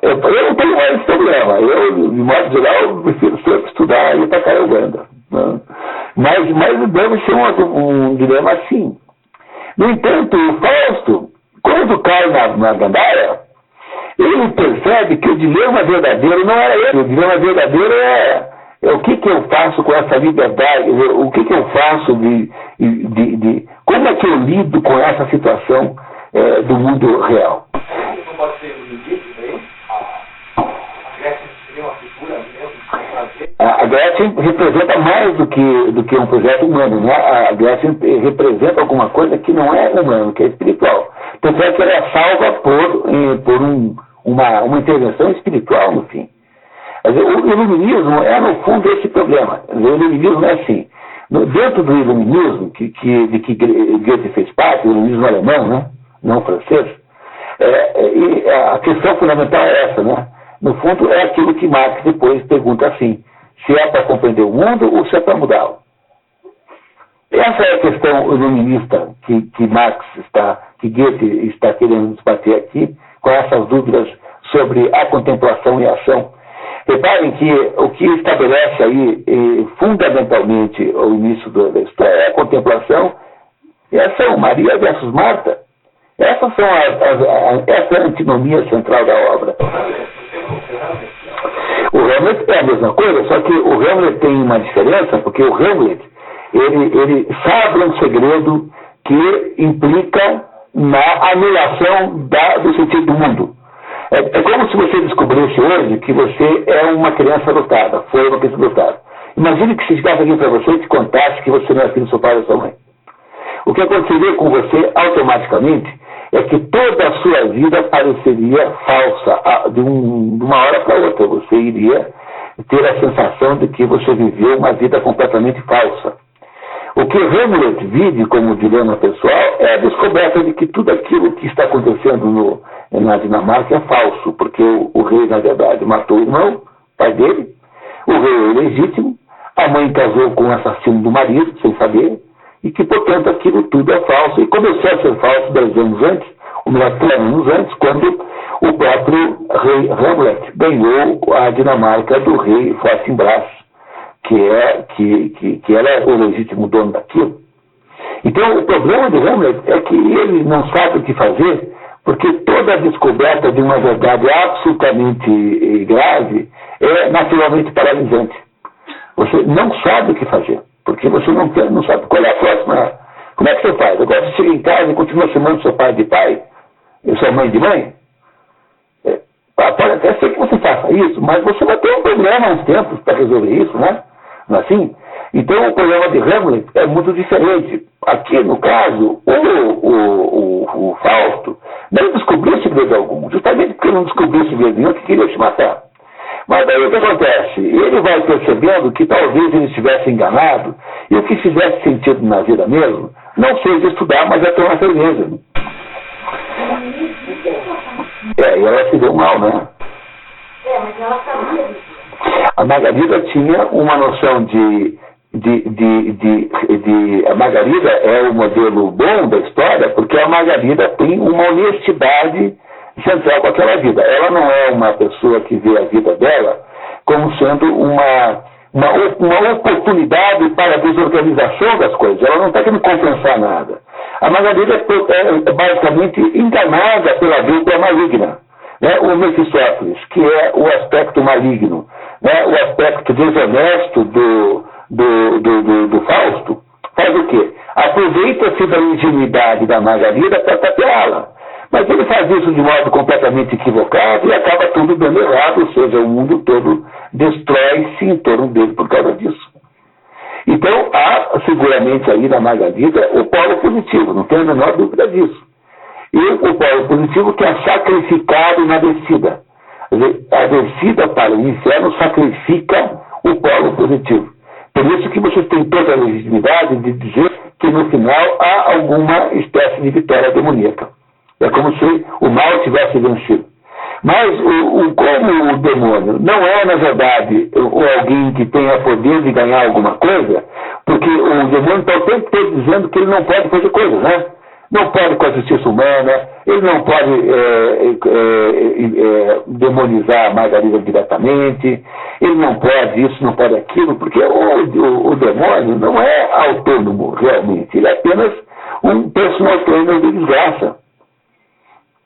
Eu não tenho mais esse problema. Eu, de modo geral, prefiro sempre estudar e ir para Caiobanda. Mas deve ser um dilema assim. No entanto, o Fausto, quando cai na gandaia, ele percebe que o dilema verdadeiro não é ele. O dilema verdadeiro é o que eu faço com essa liberdade, o que eu faço como é que eu lido com essa situação do mundo real. Não pode ser isso aí? A Grécia seria uma figura mesmo? A Grécia representa mais do que um projeto humano, né? A Grécia representa alguma coisa que não é humano, que é espiritual. Tanto é que ela é salva por uma intervenção espiritual, no fim. O iluminismo é, no fundo, esse problema. O iluminismo é assim. Dentro do iluminismo, de que Goethe fez parte, o iluminismo alemão, né? Não francês, e a questão fundamental é essa, né? No fundo, é aquilo que Marx depois pergunta assim, se é para compreender o mundo ou se é para mudá-lo. Essa é a questão iluminista que Goethe está querendo debater aqui, com essas dúvidas sobre a contemplação e a ação. Reparem que o que estabelece aí, fundamentalmente, o início da história é a contemplação e a ação, Maria versus Marta. Essa é a antinomia central da obra. O Hamlet é a mesma coisa, só que o Hamlet tem uma diferença, porque o Hamlet, ele sabe um segredo que implica na anulação do sentido do mundo. É como se você descobrisse hoje que você é uma criança adotada, foi uma criança adotada. Imagine que se chegasse alguém para você e te contasse que você não é filho do seu pai ou da sua mãe. O que aconteceria com você automaticamente é que toda a sua vida pareceria falsa, de uma hora para outra. Você iria ter a sensação de que você viveu uma vida completamente falsa. O que Hamlet vive como dilema pessoal é a descoberta de que tudo aquilo que está acontecendo na Dinamarca é falso, porque o rei, na verdade, matou o irmão, pai dele, o rei é ilegítimo, a mãe casou com o assassino do marido, sem saber, e que, portanto, aquilo tudo é falso. E começou a ser falso 10 anos antes, ou melhor, 3 anos antes, quando o próprio rei Hamlet ganhou a Dinamarca do rei Fortinbras, que era o legítimo dono daquilo. Então, o problema de Hamlet é que ele não sabe o que fazer, porque toda a descoberta de uma verdade absolutamente grave é naturalmente paralisante. Você não sabe o que fazer, porque você não sabe qual é a próxima. Como é que você faz? Agora você chega em casa e continua chamando seu pai de pai, e sua mãe de mãe? Pode até ser que você faça isso, mas você vai ter um problema há uns tempos para resolver isso, né? Não é assim? Então o problema de Hamlet é muito diferente. Aqui, no caso, o Fausto não descobriu segredo algum, justamente porque não descobriu segredo nenhum que queria se matar. Mas daí o que acontece? Ele vai percebendo que talvez ele estivesse enganado e o que fizesse sentido na vida mesmo não seja estudar, mas é tomar cerveja. E ela se deu mal, né? Mas ela sabia disso. A Margarida tinha uma noção a Margarida é o modelo bom da história, porque a Margarida tem uma honestidade central com aquela vida. Ela não é uma pessoa que vê a vida dela como sendo uma oportunidade para a desorganização das coisas. Ela não está querendo compensar nada. A Margarida é basicamente enganada pela vida maligna. Né? O Mefistófeles, que é o aspecto maligno, né? O aspecto desonesto do Fausto, faz o quê? Aproveita-se da ingenuidade da Margarida para tapeá-la. Mas ele faz isso de modo completamente equivocado e acaba tudo dando errado, ou seja, o mundo todo destrói-se em torno dele por causa disso. Então, há seguramente aí na Margarida o polo positivo, não tem a menor dúvida disso. E o polo positivo que é sacrificado na descida. A descida para o inferno sacrifica o polo positivo. Por isso que vocês têm toda a legitimidade de dizer que no final há alguma espécie de vitória demoníaca. É como se o mal tivesse vencido. Mas como o demônio não é, na verdade, alguém que tenha poder de ganhar alguma coisa, porque o demônio está o tempo todo dizendo que ele não pode fazer coisas, né? Não pode com a justiça humana, ele não pode demonizar a Margarida diretamente, ele não pode isso, não pode aquilo, porque o demônio não é autônomo realmente, ele é apenas um personal trainer de desgraça.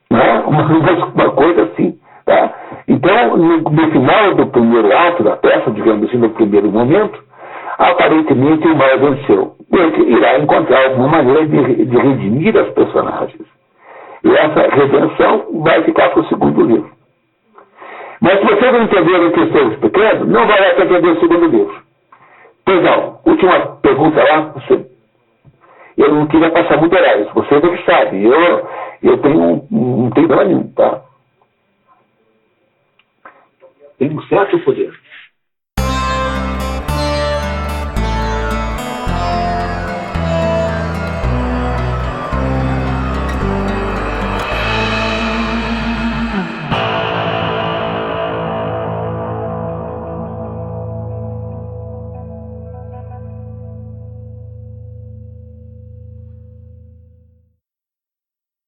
Né? Uma coisa assim. Tá? Então, no final do primeiro ato da peça, digamos assim, no primeiro momento, aparentemente o mal venceu. Ele irá encontrar alguma maneira de redimir as personagens. E essa redenção vai ficar para o segundo livro. Mas se vocês não entenderam que estou explicando, não vai lá para entender o segundo livro. Pois não, última pergunta lá. Eu não queria passar muito horário, vocês é que sabem. Eu tenho não tenho problema nenhum, tá? Tem um certo poder.